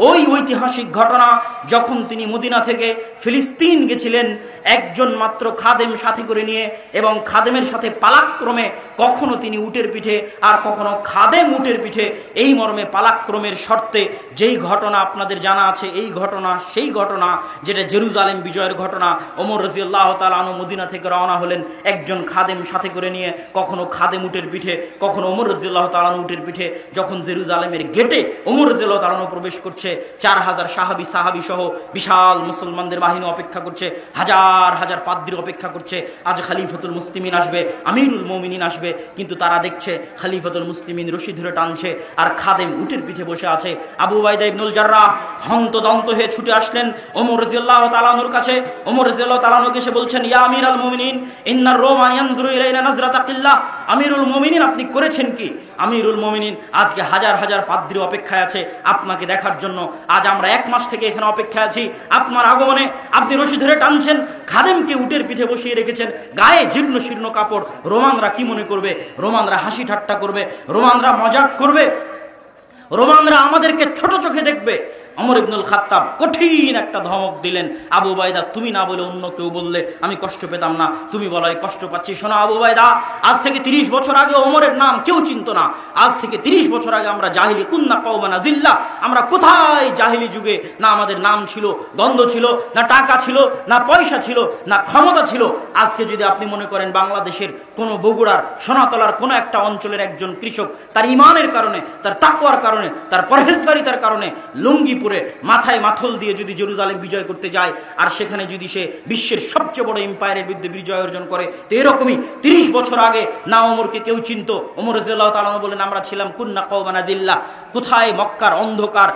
A: ওই ঐতিহাসিক ঘটনা, যখন তিনি মদিনা থেকে ফিলিস্তিন গেছিলেন একজন মাত্র খাদেম সাথী করে নিয়ে, এবং খাদেমের সাথে পালাক্রমে, কখনো তিনি উটের পিঠে আর কখনো খাদেম উটের পিঠে, এই মর্মে পালাক্রমের শর্তে যেই ঘটনা আপনাদের জানা আছে, এই ঘটনা সেই ঘটনা যেটা জেরুজালেম বিজয়ের ঘটনা। ওমর রাদিয়াল্লাহু তাআলা আনহু মদিনা থেকে রওনা হলেন একজন খাদেম সাথে করে নিয়ে, কখনো খাদেম উটের পিঠে, কখনো ওমর রাদিয়াল্লাহু তাআলা আনহু উটের পিঠে। যখন জেরুজালেমের গেটে ওমর রাদিয়াল্লাহু তাআলা আনহু প্রবেশ করছে, 4000 সাহাবী সহ বিশাল মুসলমানদের বাহিনী অপেক্ষা করছে, হাজার হাজার পাদ্রী অপেক্ষা করছে, আজ খলিফাতুল মুসলিমিন আসবে, আমিরুল মুমিনিন আসবে। কিন্তু তারা দেখছে খলিফাতুল মুসলিমিন রশি ধরে টানছে আর খাদেম উটের পিঠে বসে আছে। আবু উবাইদা ইবনুল জাররাহ হন্তদন্ত হয়ে ছুটে আসলেন ওমর রাদিয়াল্লাহু তাআলা আনহুর কাছে। ওমর রাদিয়াল্লাহু তাআলা আনহু এসে বলছেন, ইয়া আমিরাল মুমিনিন, ইন্নার রোমান ইয়ানজুরু ইলাইনা নাজরাতা কিল্লাহ। আমিরুল মুমিনিন, আপনি করেছেন কি? আমিরুল মুমিনিন, আজকে হাজার হাজার পাদ্রী অপেক্ষায় আছে আপনাকে দেখার জন্য। আজ আমরা 1 মাস থেকে এখানে অপেক্ষায় আছি আপনার আগমনে। আপনি রশি ধরে টানছেন, খাদেমকে উটের পিঠে বসিয়ে রেখেছেন, গায়ে জীর্ণ শীর্ণ কাপড়। রোমানরা কি মনে করবে? রোমানরা হাসি ঠাট্টা করবে, রোমানরা মজাক করবে, রোমানরা আমাদেরকে ছোট চোখে দেখবে। ওমর ইবনুল খাত্তাব কঠিন একটা ধমক দিলেন, আবু উবাইদা, তুমি না বলে অন্য কেউ বললে আমি কষ্ট পেতাম না, তুমি বলাই কষ্ট পাচ্ছি। শোনো আবু উবাইদা, আজ থেকে 30 বছর আগে ওমরের নাম কেউ চিনত না। আজ থেকে 30 বছর আগে আমরা জাহিলি কুন্না কওমানা জিল্লা, আমরা কোথায় জাহিলি যুগে না আমাদের নাম ছিল, গন্ধ ছিল, না টাকা ছিল, না পয়সা ছিল, না ক্ষমতা ছিল। আজকে যদি আপনি মনে করেন বাংলাদেশের কোনো বগুড়ার সোনাতলার কোনো একটা অঞ্চলের একজন কৃষক তার ইমানের কারণে, তার তাকওয়ার কারণে, তার পরহেজগারিতার কারণে লুঙ্গি মাথায় মাথল দিয়ে যদি জেরুজালেম বিজয় করতে যায়, আর সেখানে যদি সে বিশ্বের সবচেয়ে বড় এম্পায়ারের বিরুদ্ধে বিজয় অর্জন করে, তো এরকমই 30 বছর আগে না ওমরকে কেউ চিনত। ওমর রাদিয়াল্লাহু তাআলা বলেন, আমরা ছিলাম কুন্না কওমানা দিল্লা, কোথায় মক্কার অন্ধকার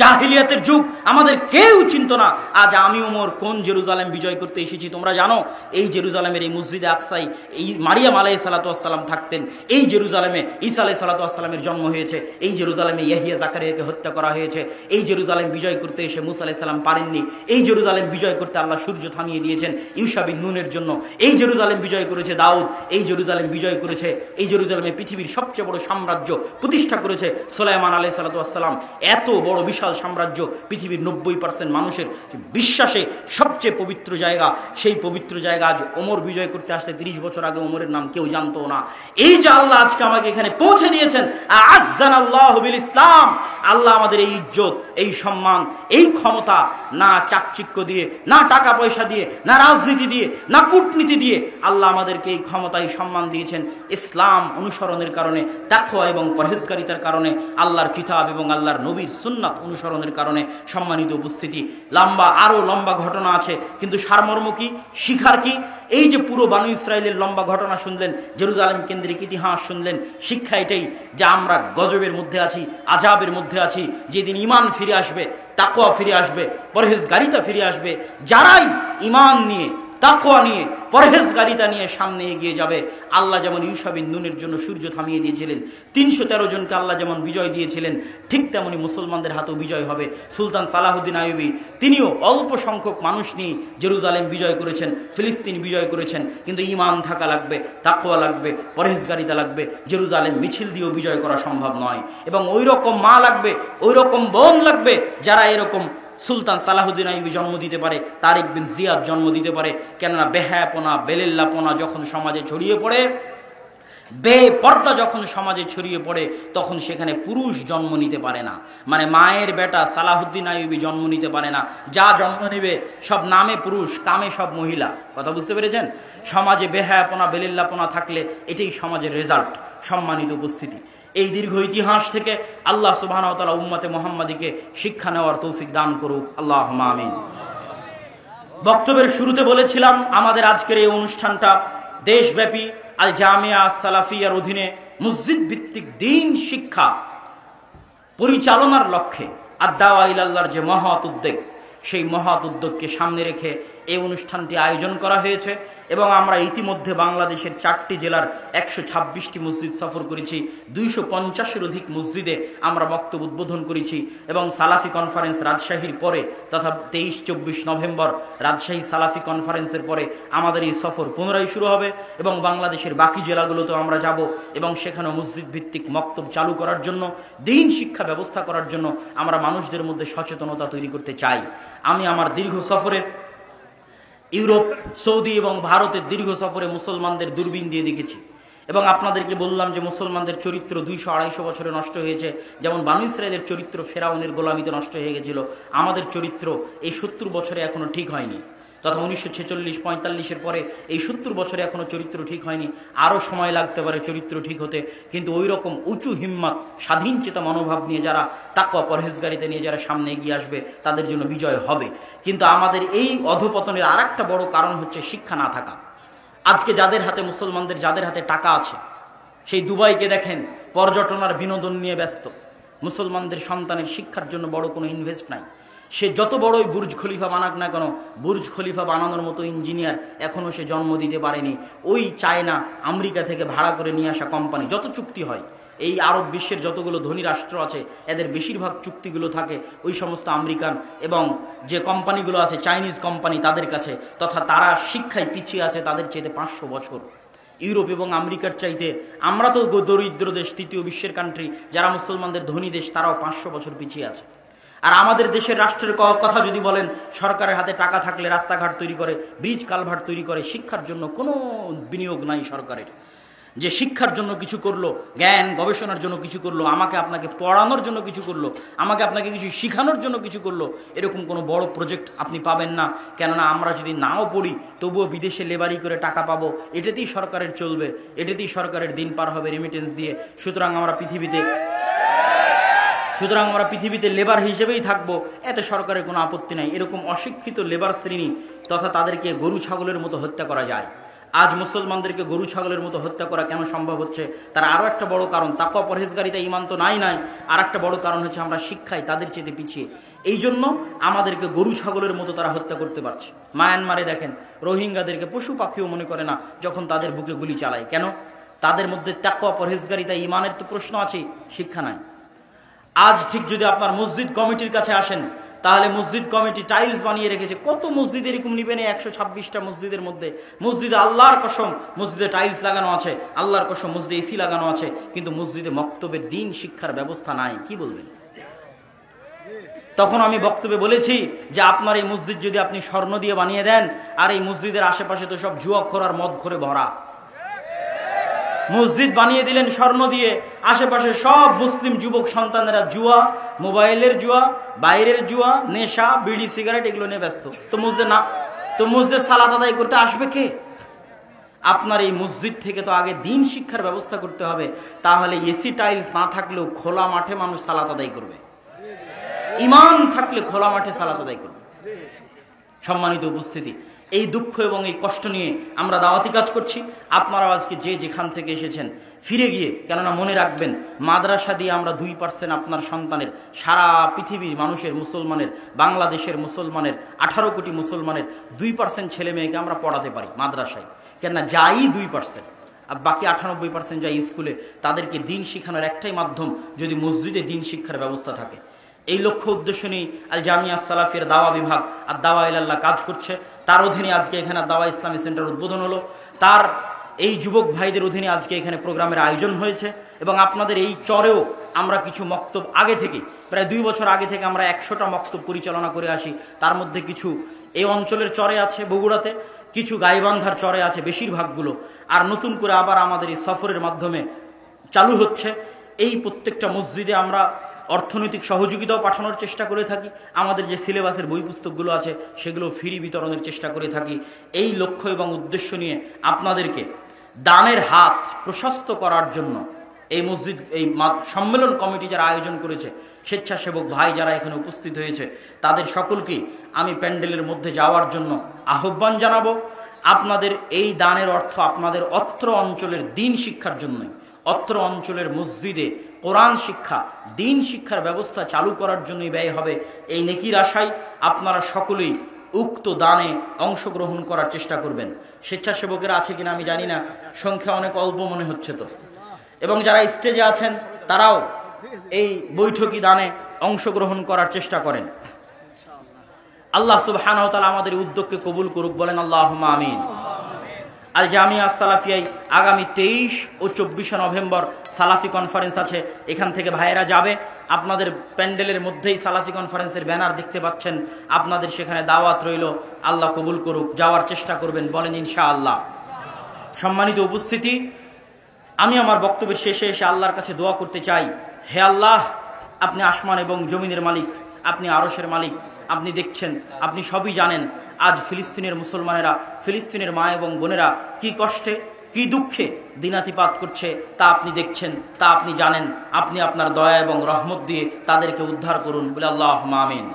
A: জাহিলিয়াতের যুগ, আমাদের কেউ চিনত না। আজ আমি ওমর কোন জেরুজালেম বিজয় করতে এসেছি তোমরা জানো? এই জেরুজালেমের এই মসজিদে আকসাই এই মারিয়াম আলাইহিস সালাতু ওয়াস সালাম থাকতেন, এই জেরুজালেমে ঈসা আলাইহিস সালাতু ওয়াস সালামের জন্ম হয়েছে, এই জেরুজালেমে ইয়াহিয়া জাকারিয়াকে হত্যা করা হয়েছে, এই জেরুজালেম বিজয় করতে এসে মুসা আলাইহিস সালাম পারেননি, এই জেরুজালেম বিজয় করতে আল্লাহ সূর্য থামিয়ে দিয়েছেন ইউশা বিন নুনের জন্য, এই জেরুজালেম বিজয় করেছে দাউদ, এই জেরুজালেম বিজয় করেছে, এই জেরুজালেমে পৃথিবীর সবচেয়ে বড় সাম্রাজ্য প্রতিষ্ঠা করেছে সুলাইমান আলাইহিস সালাতু ওয়াস সালাম। এত বড় বিশাল সাম্রাজ্য, পৃথিবীর 90% মানুষের বিশ্বাসে সবচেয়ে পবিত্র জায়গা, সেই পবিত্র জায়গা আজ ওমর বিজয় করতে আসতে 30 বছর আগে ওমরের নাম কেউ জানতো না। এই যে আল্লাহ আজকে আমাকে এখানে পৌঁছে দিয়েছেন, আ'আজ্জানাল্লাহু বিল ইসলাম, আল্লাহ আমাদের এই ইজ্জত, এই সম্মান, এই ক্ষমতা না চাকচিক্য দিয়ে, না টাকা পয়সা দিয়ে, না রাজনীতি দিয়ে, না কূটনীতি দিয়ে, আল্লাহ আমাদেরকে এই ক্ষমতা, এই সম্মান দিয়েছেন ইসলাম অনুসরণের কারণে, তাকওয়া এবং পরহেজগারিতার কারণে, আল্লাহর কিতাব এবং আল্লাহর নবীর সুন্নাত অনুসরণের কারণে। সম্মানিত উপস্থিতি, আরো লম্বা ঘটনা আছে, কিন্তু সারমর্ম কি, শিখার কি? এই যে পুরো বানু ইসরাইলের লম্বা ঘটনা শুনলেন, জেরুজালেম কেন্দ্রিক ইতিহাস শুনলেন, শিক্ষা এটাই যে আমরা গজবের মধ্যে আছি, আযাবের মধ্যে আছি। যেদিন ঈমান ফিরে আসবে, তাকওয়া ফিরে আসবে, পরহেজগারিতা ফিরে আসবে, যারাই ঈমান নিয়ে তাকওয়া নিয়ে, পরহেজগারিতা নিয়ে সামনে এগিয়ে যাবে। আল্লাহ যেমন ইউশা বিন নূনের জন্য সূর্য থামিয়ে দিয়েছিলেন, 313 জনকে আল্লাহ যেমন বিজয় দিয়েছিলেন, ঠিক তেমনি মুসলমানদের হাতেও বিজয় হবে। সুলতান সালাহুদ্দিন আইয়ুবী তিনিও অল্প সংখ্যক মানুষ নিয়ে জেরুজালেম বিজয় করেছেন, ফিলিস্তিন বিজয় করেছেন। কিন্তু ঈমান থাকা লাগবে, তাকওয়া লাগবে, পরহেজগারিতা লাগবে। জেরুজালেম মিছিল দিয়েও বিজয় করা সম্ভব নয়। এবং ওই রকম মা লাগবে, ওই রকম বোন লাগবে যারা এরকম সুলতান সালাহুদ্দিন আইয়ুবী জন্ম দিতে পারে, তারিক বিন জিয়াদ জন্ম দিতে পারে। কেননা বেহায়াপনা, বেলেল্লাপনা যখন সমাজে ছড়িয়ে পড়ে, বেপর্দা যখন সমাজে ছড়িয়ে পড়ে, তখন সেখানে পুরুষ জন্ম নিতে পারে না। মানে মায়ের বেটা সালাহুদ্দিন আইয়ুবী জন্ম নিতে পারে না। যা জন্ম নেবে সব নামে পুরুষ, কামে সব মহিলা। কথা বুঝতে পেরেছেন? সমাজে বেহায়াপনা, বেলেল্লাপনা থাকলে এটাই সমাজের রেজাল্ট। সম্মানিত উপস্থিতি, এই দীর্ঘ ইতিহাস থেকে আল্লাহ সুবহানাহু ওয়া তাআলা উম্মতে মুহাম্মাদিকে শিক্ষা নেওয়ার তৌফিক দান করুক, আল্লাহুম্মা আমিন। বক্তব্যের শুরুতে বলেছিলাম আমাদের আজকের এই অনুষ্ঠানটা দেশব্যাপী আল জামিয়া সালাফিয়ার অধীনে মসজিদ ভিত্তিক দ্বীন শিক্ষা পরিচালনার লক্ষ্যে আদ-দাওয়া ইলাল্লাহর যে মহৎ উদ্যোগ, সেই মহৎ উদ্যোগকে সামনে রেখে এই অনুষ্ঠানটি আয়োজন করা হয়েছে। এবং আমরা ইতিমধ্যে বাংলাদেশের 4টি জেলার 126টি মসজিদ সফর করেছি, 250-এর অধিক মসজিদে আমরা বক্তব্য উদ্বোধন করেছি। এবং সালাফি কনফারেন্স রাজশাহীর পরে, তথা 23-24 নভেম্বর রাজশাহী সালাফি কনফারেন্সের পরে আমাদের এই সফর পুনরায় শুরু হবে। এবং বাংলাদেশের বাকি জেলাগুলোতেও আমরা যাব এবং সেখানেও মসজিদ ভিত্তিক মক্তব চালু করার জন্য, দ্বীন শিক্ষা ব্যবস্থা করার জন্য আমরা মানুষদের মধ্যে সচেতনতা তৈরি করতে চাই। আমি আমার দীর্ঘ সফরে ইউরোপ, সৌদি এবং ভারতের দীর্ঘ সফরে মুসলমানদের দূরবীন দিয়ে দেখেছি। এবং আপনাদেরকে বললাম যে মুসলমানদের চরিত্র 200-250 বছরে নষ্ট হয়েছে। যেমন বানু ইসরাঈলের চরিত্র ফেরাউনের গোলামিতে নষ্ট হয়ে গেছিল, আমাদের চরিত্র এই 70 বছরে এখনো ঠিক হয়নি। তথা 1946-45-এর পরে এই 70 বছরে এখনো চরিত্র ঠিক হয়নি। আরও সময় লাগতে পারে চরিত্র ঠিক হতে। কিন্তু ওই রকম উঁচু হিম্মত, স্বাধীন চেতা মনোভাব নিয়ে যারা, তাকওয়া পরহেজগারিতা নিয়ে যারা সামনে এগিয়ে আসবে, তাদের জন্য বিজয় হবে। কিন্তু আমাদের এই অধপতনের আর একটা বড় কারণ হচ্ছে শিক্ষা না থাকা। আজকে যাদের হাতে, মুসলমানদের যাদের হাতে টাকা আছে, সেই দুবাইকে দেখেন পর্যটন আর বিনোদন নিয়ে ব্যস্ত। মুসলমানদের সন্তানের শিক্ষার জন্য বড় কোনো ইনভেস্ট নাই। সে যত বড়ই বুর্জ খলিফা বানাক না কেন, বুর্জ খলিফা বানানোর মতো ইঞ্জিনিয়ার এখনও সে জন্ম দিতে পারেনি। ওই চায়না, আমেরিকা থেকে ভাড়া করে নিয়ে আসা কোম্পানি, যত চুক্তি হয়, এই আরব বিশ্বের যতগুলো ধনী রাষ্ট্র আছে, এদের বেশিরভাগ চুক্তিগুলো থাকে ওই সমস্ত আমেরিকান এবং যে কোম্পানিগুলো আছে, চাইনিজ কোম্পানি, তাদের কাছে। তথা তারা শিক্ষায় পিছিয়ে আছে তাদের চাইতে 500 বছর। ইউরোপ এবং আমেরিকার চাইতে আমরা তো দরিদ্র দেশ, তৃতীয় বিশ্বের কান্ট্রি। যারা মুসলমানদের ধনী দেশ, তারাও 500 বছর পিছিয়ে আছে। আর আমাদের দেশের রাষ্ট্রের কথা যদি বলেন, সরকারের হাতে টাকা থাকলে রাস্তাঘাট তৈরি করে, ব্রিজ কালভার্ট তৈরি করে। শিক্ষার জন্য কোনো বিনিয়োগ নাই সরকারের, যে শিক্ষার জন্য কিছু করলো, জ্ঞান গবেষণার জন্য কিছু করলো, আমাকে আপনাকে পড়ানোর জন্য কিছু করলো, আমাকে আপনাকে কিছু শিখানোর জন্য কিছু করলো। এরকম কোনো বড় প্রজেক্ট আপনি পাবেন না। কেননা আমরা যদি নাও পড়ি, তবুও বিদেশে লেবারি করে টাকা পাবো, এটাতেই সরকারের চলবে, এটাতেই সরকারের দিন পার হবে রেমিটেন্স দিয়ে। সুতরাং আমরা পৃথিবীতে লেবার হিসেবেই থাকবো, এতে সরকারের কোনো আপত্তি নাই। এরকম অশিক্ষিত লেবার শ্রেণী, তথা তাদেরকে গরু ছাগলের মতো হত্যা করা যায়। আজ মুসলমানদেরকে গরু ছাগলের মতো হত্যা করা কেন সম্ভব হচ্ছে? তার আরও একটা বড় কারণ, তাকওয়া পরহেজগারিতা, ঈমান তো নাই। আর একটা বড় কারণ হচ্ছে আমরা শিক্ষায় তাদের চেয়ে পিছিয়ে। এই জন্য আমাদেরকে গরু ছাগলের মতো তারা হত্যা করতে পারছে। মায়ানমারে দেখেন, রোহিঙ্গাদেরকে পশু পাখিও মনে করে না যখন তাদের বুকে গুলি চালায়। কেন? তাদের মধ্যে তাকওয়া পরহেজগারিতা, ঈমানের তো প্রশ্ন আছে, শিক্ষা নাই। আজ ঠিক যদি আপনার মসজিদ কমিটির কাছে আসেন, তাহলে মসজিদ কমিটি টাইলস বানিয়ে রেখেছে। কত মসজিদ এরকম নিবেন? 126টা মসজিদের মধ্যে, মসজিদে আল্লাহর কসম মসজিদে টাইলস লাগানো আছে, আল্লাহর কসম মসজিদে এসি লাগানো আছে, কিন্তু মসজিদে মক্তবের দ্বীন শিক্ষার ব্যবস্থা নাই। কি বলবেন? তখন আমি বক্তব্যে বলেছি যে আপনার এই মসজিদ যদি আপনি স্বর্ণ দিয়ে বানিয়ে দেন, আর এই মসজিদের আশেপাশে তো সব জুয়াখোর আর মদখোরে ভরা, মসজিদ বানিয়ে দিলেন স্বর্ণ দিয়ে, আশেপাশে সব মুসলিম যুবক সন্তানেরা জুয়া, মোবাইলের জুয়া, বাইরের জুয়া, নেশা, বিড়ি, সিগারেট এগুলো নিয়ে ব্যস্ত। তো মসজিদে সালাত আদায় করতে আসবে কে? আপনার এই মসজিদ থেকে তো আগে দ্বীন শিক্ষার ব্যবস্থা করতে হবে। তাহলে এসি টাইলস না থাকলেও খোলা মাঠে মানুষ সালাত আদায় করবে, ঈমান থাকলে খোলা মাঠে সালাত আদায় করবে। সম্মানিত উপস্থিতি, এই দুঃখ এবং এই কষ্ট নিয়ে আমরা দাওয়াতি কাজ করছি। আপনারাও আজকে যে যেখান থেকে এসেছেন ফিরে গিয়ে, কেননা মনে রাখবেন মাদ্রাসা দিয়ে আমরা 2% আপনার সন্তানের, সারা পৃথিবীর মানুষের, মুসলমানের, বাংলাদেশের মুসলমানের, 18 কোটি মুসলমানের 2% ছেলে মেয়েকে আমরা পড়াতে পারি মাদ্রাসায়। কেননা যাই 2%, আর বাকি 98% যায় স্কুলে, তাদেরকে দিন শিখানোর একটাই মাধ্যম যদি মসজিদে দিন শিক্ষার ব্যবস্থা থাকে। এই লক্ষ্য উদ্দেশ্য নিয়ে আল জামিয়া সালাফিয়ার দাওয়া বিভাগ আর দাওয়া ইলাল্লাহ কাজ করছে। তার অধীনে আজকে এখানে দাওয়া ইসলামী সেন্টার উদ্বোধন হলো। তার এই যুবক ভাইদের অধীনে আজকে এখানে প্রোগ্রামের আয়োজন হয়েছে। এবং আপনাদের এই চরেও আমরা কিছু মক্তব আগে থেকে, প্রায় 2 বছর আগে থেকে আমরা 100টা মক্তব পরিচালনা করে আসি। তার মধ্যে কিছু এই অঞ্চলের চরে আছে, বগুড়াতে, কিছু গাইবান্ধার চরে আছে বেশিরভাগগুলো, আর নতুন করে আবার আমাদের এই সফরের মাধ্যমে চালু হচ্ছে। এই প্রত্যেকটা মসজিদে আমরা অর্থনৈতিক সহযোগিতাও পাঠানোর চেষ্টা করে থাকি। আমাদের যে সিলেবাসের বই পুস্তকগুলো আছে সেগুলো ফ্রি বিতরণের চেষ্টা করে থাকি। এই লক্ষ্য এবং উদ্দেশ্য নিয়ে আপনাদেরকে দানের হাত প্রশস্ত করার জন্য এই মসজিদ, এই সম্মেলন কমিটি যারা আয়োজন করেছে, স্বেচ্ছাসেবক ভাই যারা এখানে উপস্থিত হয়েছে, তাদের সকলকেই আমি প্যান্ডেলের মধ্যে যাওয়ার জন্য আহ্বান জানাবো। আপনাদের এই দানের অর্থ আপনাদের অত্র অঞ্চলের দিন শিক্ষার জন্যই, অত্র অঞ্চলের মসজিদে কোরআন শিক্ষা, দিন শিক্ষার ব্যবস্থা চালু করার জন্যই ব্যয় হবে। এই নেকির আশায় আপনারা সকলেই উক্ত দানে অংশগ্রহণ করার চেষ্টা করবেন। স্বেচ্ছাসেবকেরা আছে কিনা আমি জানি না, সংখ্যা অনেক অল্প মনে হচ্ছে তো। এবং যারা স্টেজে আছেন তারাও এই বৈঠকি দানে অংশগ্রহণ করার চেষ্টা করেন। আল্লাহ সুবহানাহু ওয়া তাআলা আমাদের উদ্যোগকে কবুল করুক, বলেন আল্লাহুম্মা আমিন। আল জামিয়া সালাফিয়ায় আগামী 23 ও 24 নভেম্বর সালাফি কনফারেন্স আছে। এখান থেকে ভাইয়েরা যাবে। আপনাদের প্যান্ডেলের মধ্যেই সালাফি কনফারেন্সের ব্যানার দেখতে পাচ্ছেন। আপনাদের সেখানে দাওয়াত রইল, আল্লাহ কবুল করুক, যাওয়ার চেষ্টা করবেন, বলেন ইনশাআল্লাহ। সম্মানিত উপস্থিতি, আমি আমার বক্তব্যের শেষে এসে আল্লাহর কাছে দোয়া করতে চাই। হে আল্লাহ, আপনি আসমান এবং জমিনের মালিক, আপনি আরশের মালিক, আপনি দেখছেন, আপনি সবই জানেন। আজ ফিলিস্তিনের মুসলমানেরা, ফিলিস্তিনের মা এবং বোনেরা কি কষ্টে, কি দুঃখে দিনাতিপাত করছে তা আপনি দেখছেন, তা আপনি জানেন। আপনি আপনার দয়া এবং রহমত দিয়ে তাদেরকে উদ্ধার করুন, বলে আল্লাহুম্মা আমিন।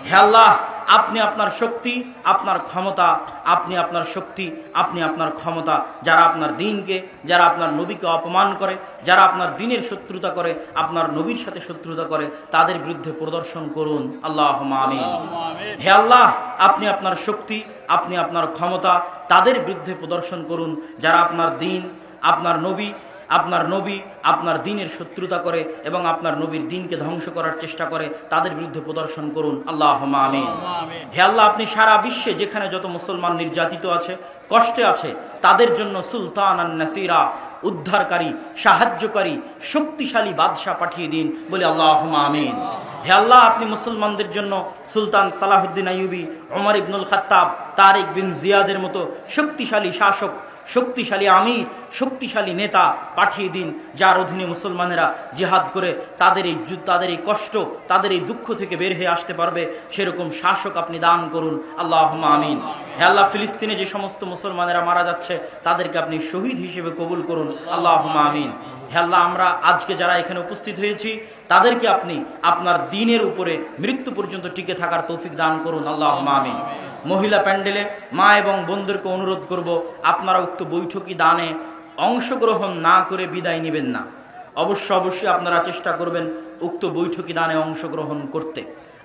A: হে আল্লাহ, আপনি আপনার শক্তি, আপনার ক্ষমতা, আপনি আপনার শক্তি, আপনি আপনার ক্ষমতা, যারা আপনার দিনকে, যারা আপনার নবীকে অপমান করে, যারা আপনার দিনের শত্রুতা করে, আপনার নবীর সাথে শত্রুতা করে, তাদের বিরুদ্ধে প্রদর্শন করুন, আল্লাহুম্মা আমিন। হে আল্লাহ, আপনি আপনার শক্তি, আপনি আপনার ক্ষমতা, তাদের বিরুদ্ধে প্রদর্শন করুন যারা আপনার দিন, আপনার নবী, আপনার দিনের শত্রুতা করে এবং আপনার নবীর দিনকে ধ্বংস করার চেষ্টা করে, তাদের বিরুদ্ধে প্রদর্শন করুন, আল্লাহুম্মা আমিন। হে আল্লাহ, আপনি সারা বিশ্বে যেখানে যত মুসলমান নির্যাতিত আছে, কষ্টে আছে, তাদের জন্য সুলতানান নাসিরা, উদ্ধারকারী, সাহায্যকারী, শক্তিশালী বাদশা পাঠিয়ে দিন, বলে আল্লাহুম্মা আমিন। হে আল্লাহ, আপনি মুসলমানদের জন্য সুলতান সালাহুদ্দিন আইয়ুবী, ওমর ইবনুল খাত্তাব, তারিক বিন জিয়াদের মতো শক্তিশালী শাসক, শক্তিশালী আমির, শক্তিশালী নেতা পাঠিয়ে দিন, যার অধীনে মুসলমানেরা জিহাদ করে তাদের এই কষ্ট, তাদের এই দুঃখ থেকে বের হয়ে আসতে পারবে, সেরকম শাসক আপনি দান করুন, আল্লাহুম্মা আমিন। হে আল্লাহ, ফিলিস্তিনে যে সমস্ত মুসলমানেরা মারা যাচ্ছে তাদেরকে আপনি শহীদ হিসেবে কবুল করুন, আল্লাহুম্মা আমিন। হে আল্লাহ, আমরা আজকে যারা এখানে উপস্থিত হয়েছি তাদেরকে আপনি আপনার দ্বীনের উপরে মৃত্যু পর্যন্ত টিকে থাকার তৌফিক দান করুন, আল্লাহুম্মা আমিন। মহিলা প্যান্ডেলে মা এবং বোনদেরকে অনুরোধ করব, আপনারা উক্ত বৈঠকি দানে অংশগ্রহণ না করে বিদায় নেবেন না। অবশ্যই আপনারা চেষ্টা করবেন উক্ত বৈঠকি দানে অংশগ্রহণ করতে।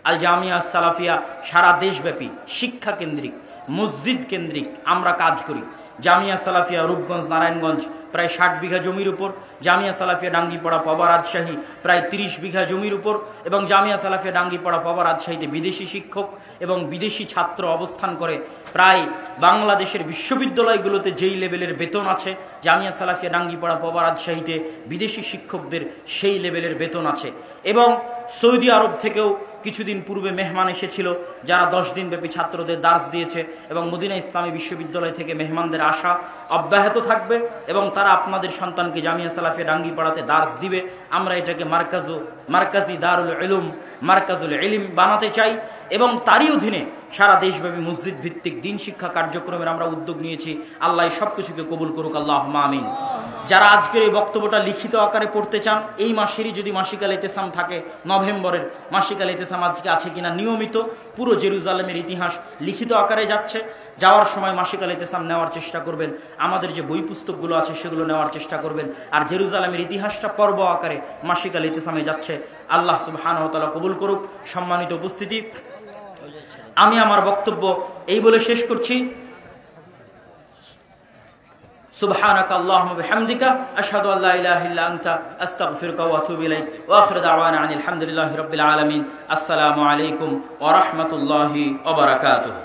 A: আল জামিয়া সালাফিয়া সারা দেশব্যাপী শিক্ষা কেন্দ্রিক, মসজিদ কেন্দ্রিক আমরা কাজ করি। জামিয়া সালাফিয়া রূপগঞ্জ, নারায়ণগঞ্জ প্রায় 60 বিঘা জমির উপর, জামিয়া সালাফিয়া ডাঙ্গিপাড়া, পাবা, রাজশাহী প্রায় 30 বিঘা জমির উপর, এবং জামিয়া সালাফিয়া ডাঙ্গিপাড়া, পাবা, রাজশাহীতে বিদেশি শিক্ষক এবং বিদেশি ছাত্র অবস্থান করে। প্রায় বাংলাদেশের বিশ্ববিদ্যালয়গুলোতে যেই লেভেলের বেতন আছে, জামিয়া সালাফিয়া ডাঙ্গিপাড়া, পাবা, রাজশাহীতে বিদেশি শিক্ষকদের সেই লেভেলের বেতন আছে। এবং সৌদি আরব থেকেও কিছুদিন পূর্বে মেহমান এসেছিল, যারা 10 দিন ব্যাপী ছাত্রদের দার্স দিয়েছে, এবং মদিনা ইসলামী বিশ্ববিদ্যালয় থেকে মেহমানদের আসা অব্যাহত থাকবে, এবং তারা আপনাদের সন্তানকে জামিয়া সালাফিয়া ডাঙ্গিপাড়াতে দার্স দিবে। আমরা এটাকে মার্কাজি দারুল ইলুম, মার্কাজুল ইলম বানাতে চাই, এবং তারই অধীনে সারা দেশব্যাপী মসজিদ ভিত্তিক দিন শিক্ষা কার্যক্রমের আমরা উদ্যোগ নিয়েছি। আল্লাহ সব কিছুকে কবুল করুক, আল্লাহুম্মা আমিন। যারা আজকের এই বক্তব্যটা লিখিত আকারে পড়তে চান, এই মাসেরই যদি মাসিক আল ইতিসাম থাকে, নভেম্বরের মাসিক আল ইতিসাম আজকে আছে কিনা, নিয়মিত পুরো জেরুজালেমের ইতিহাস লিখিত আকারে যাচ্ছে। যাওয়ার সময় মাসিক আল ইতিসাম নেওয়ার চেষ্টা করবেন, আমাদের যে বই পুস্তকগুলো আছে সেগুলো নেওয়ার চেষ্টা করবেন। আর জেরুজালেমের ইতিহাসটা পর্ব আকারে মাসিক আল ইতিসামে যাচ্ছে। আল্লাহ সুবহানাহু ওয়া তাআলা কবুল করুক। সম্মানিত উপস্থিতি, আমি আমার বক্তব্য এই বলে শেষ করছি। সুবহানাকা আল্লাহুম্মা বিহামদিকা আশহাদু আল্লা ইলাহা ইল্লা আনতা আস্তাগফিরুকা ওয়া আতুবু ইলাইক ওয়া আখিরু দাওয়ানা আনিল হামদুলিল্লাহি রাব্বিল আলামিন। আসসালামু আলাইকুম ওয়া রাহমাতুল্লাহি ওয়া বারাকাতুহু।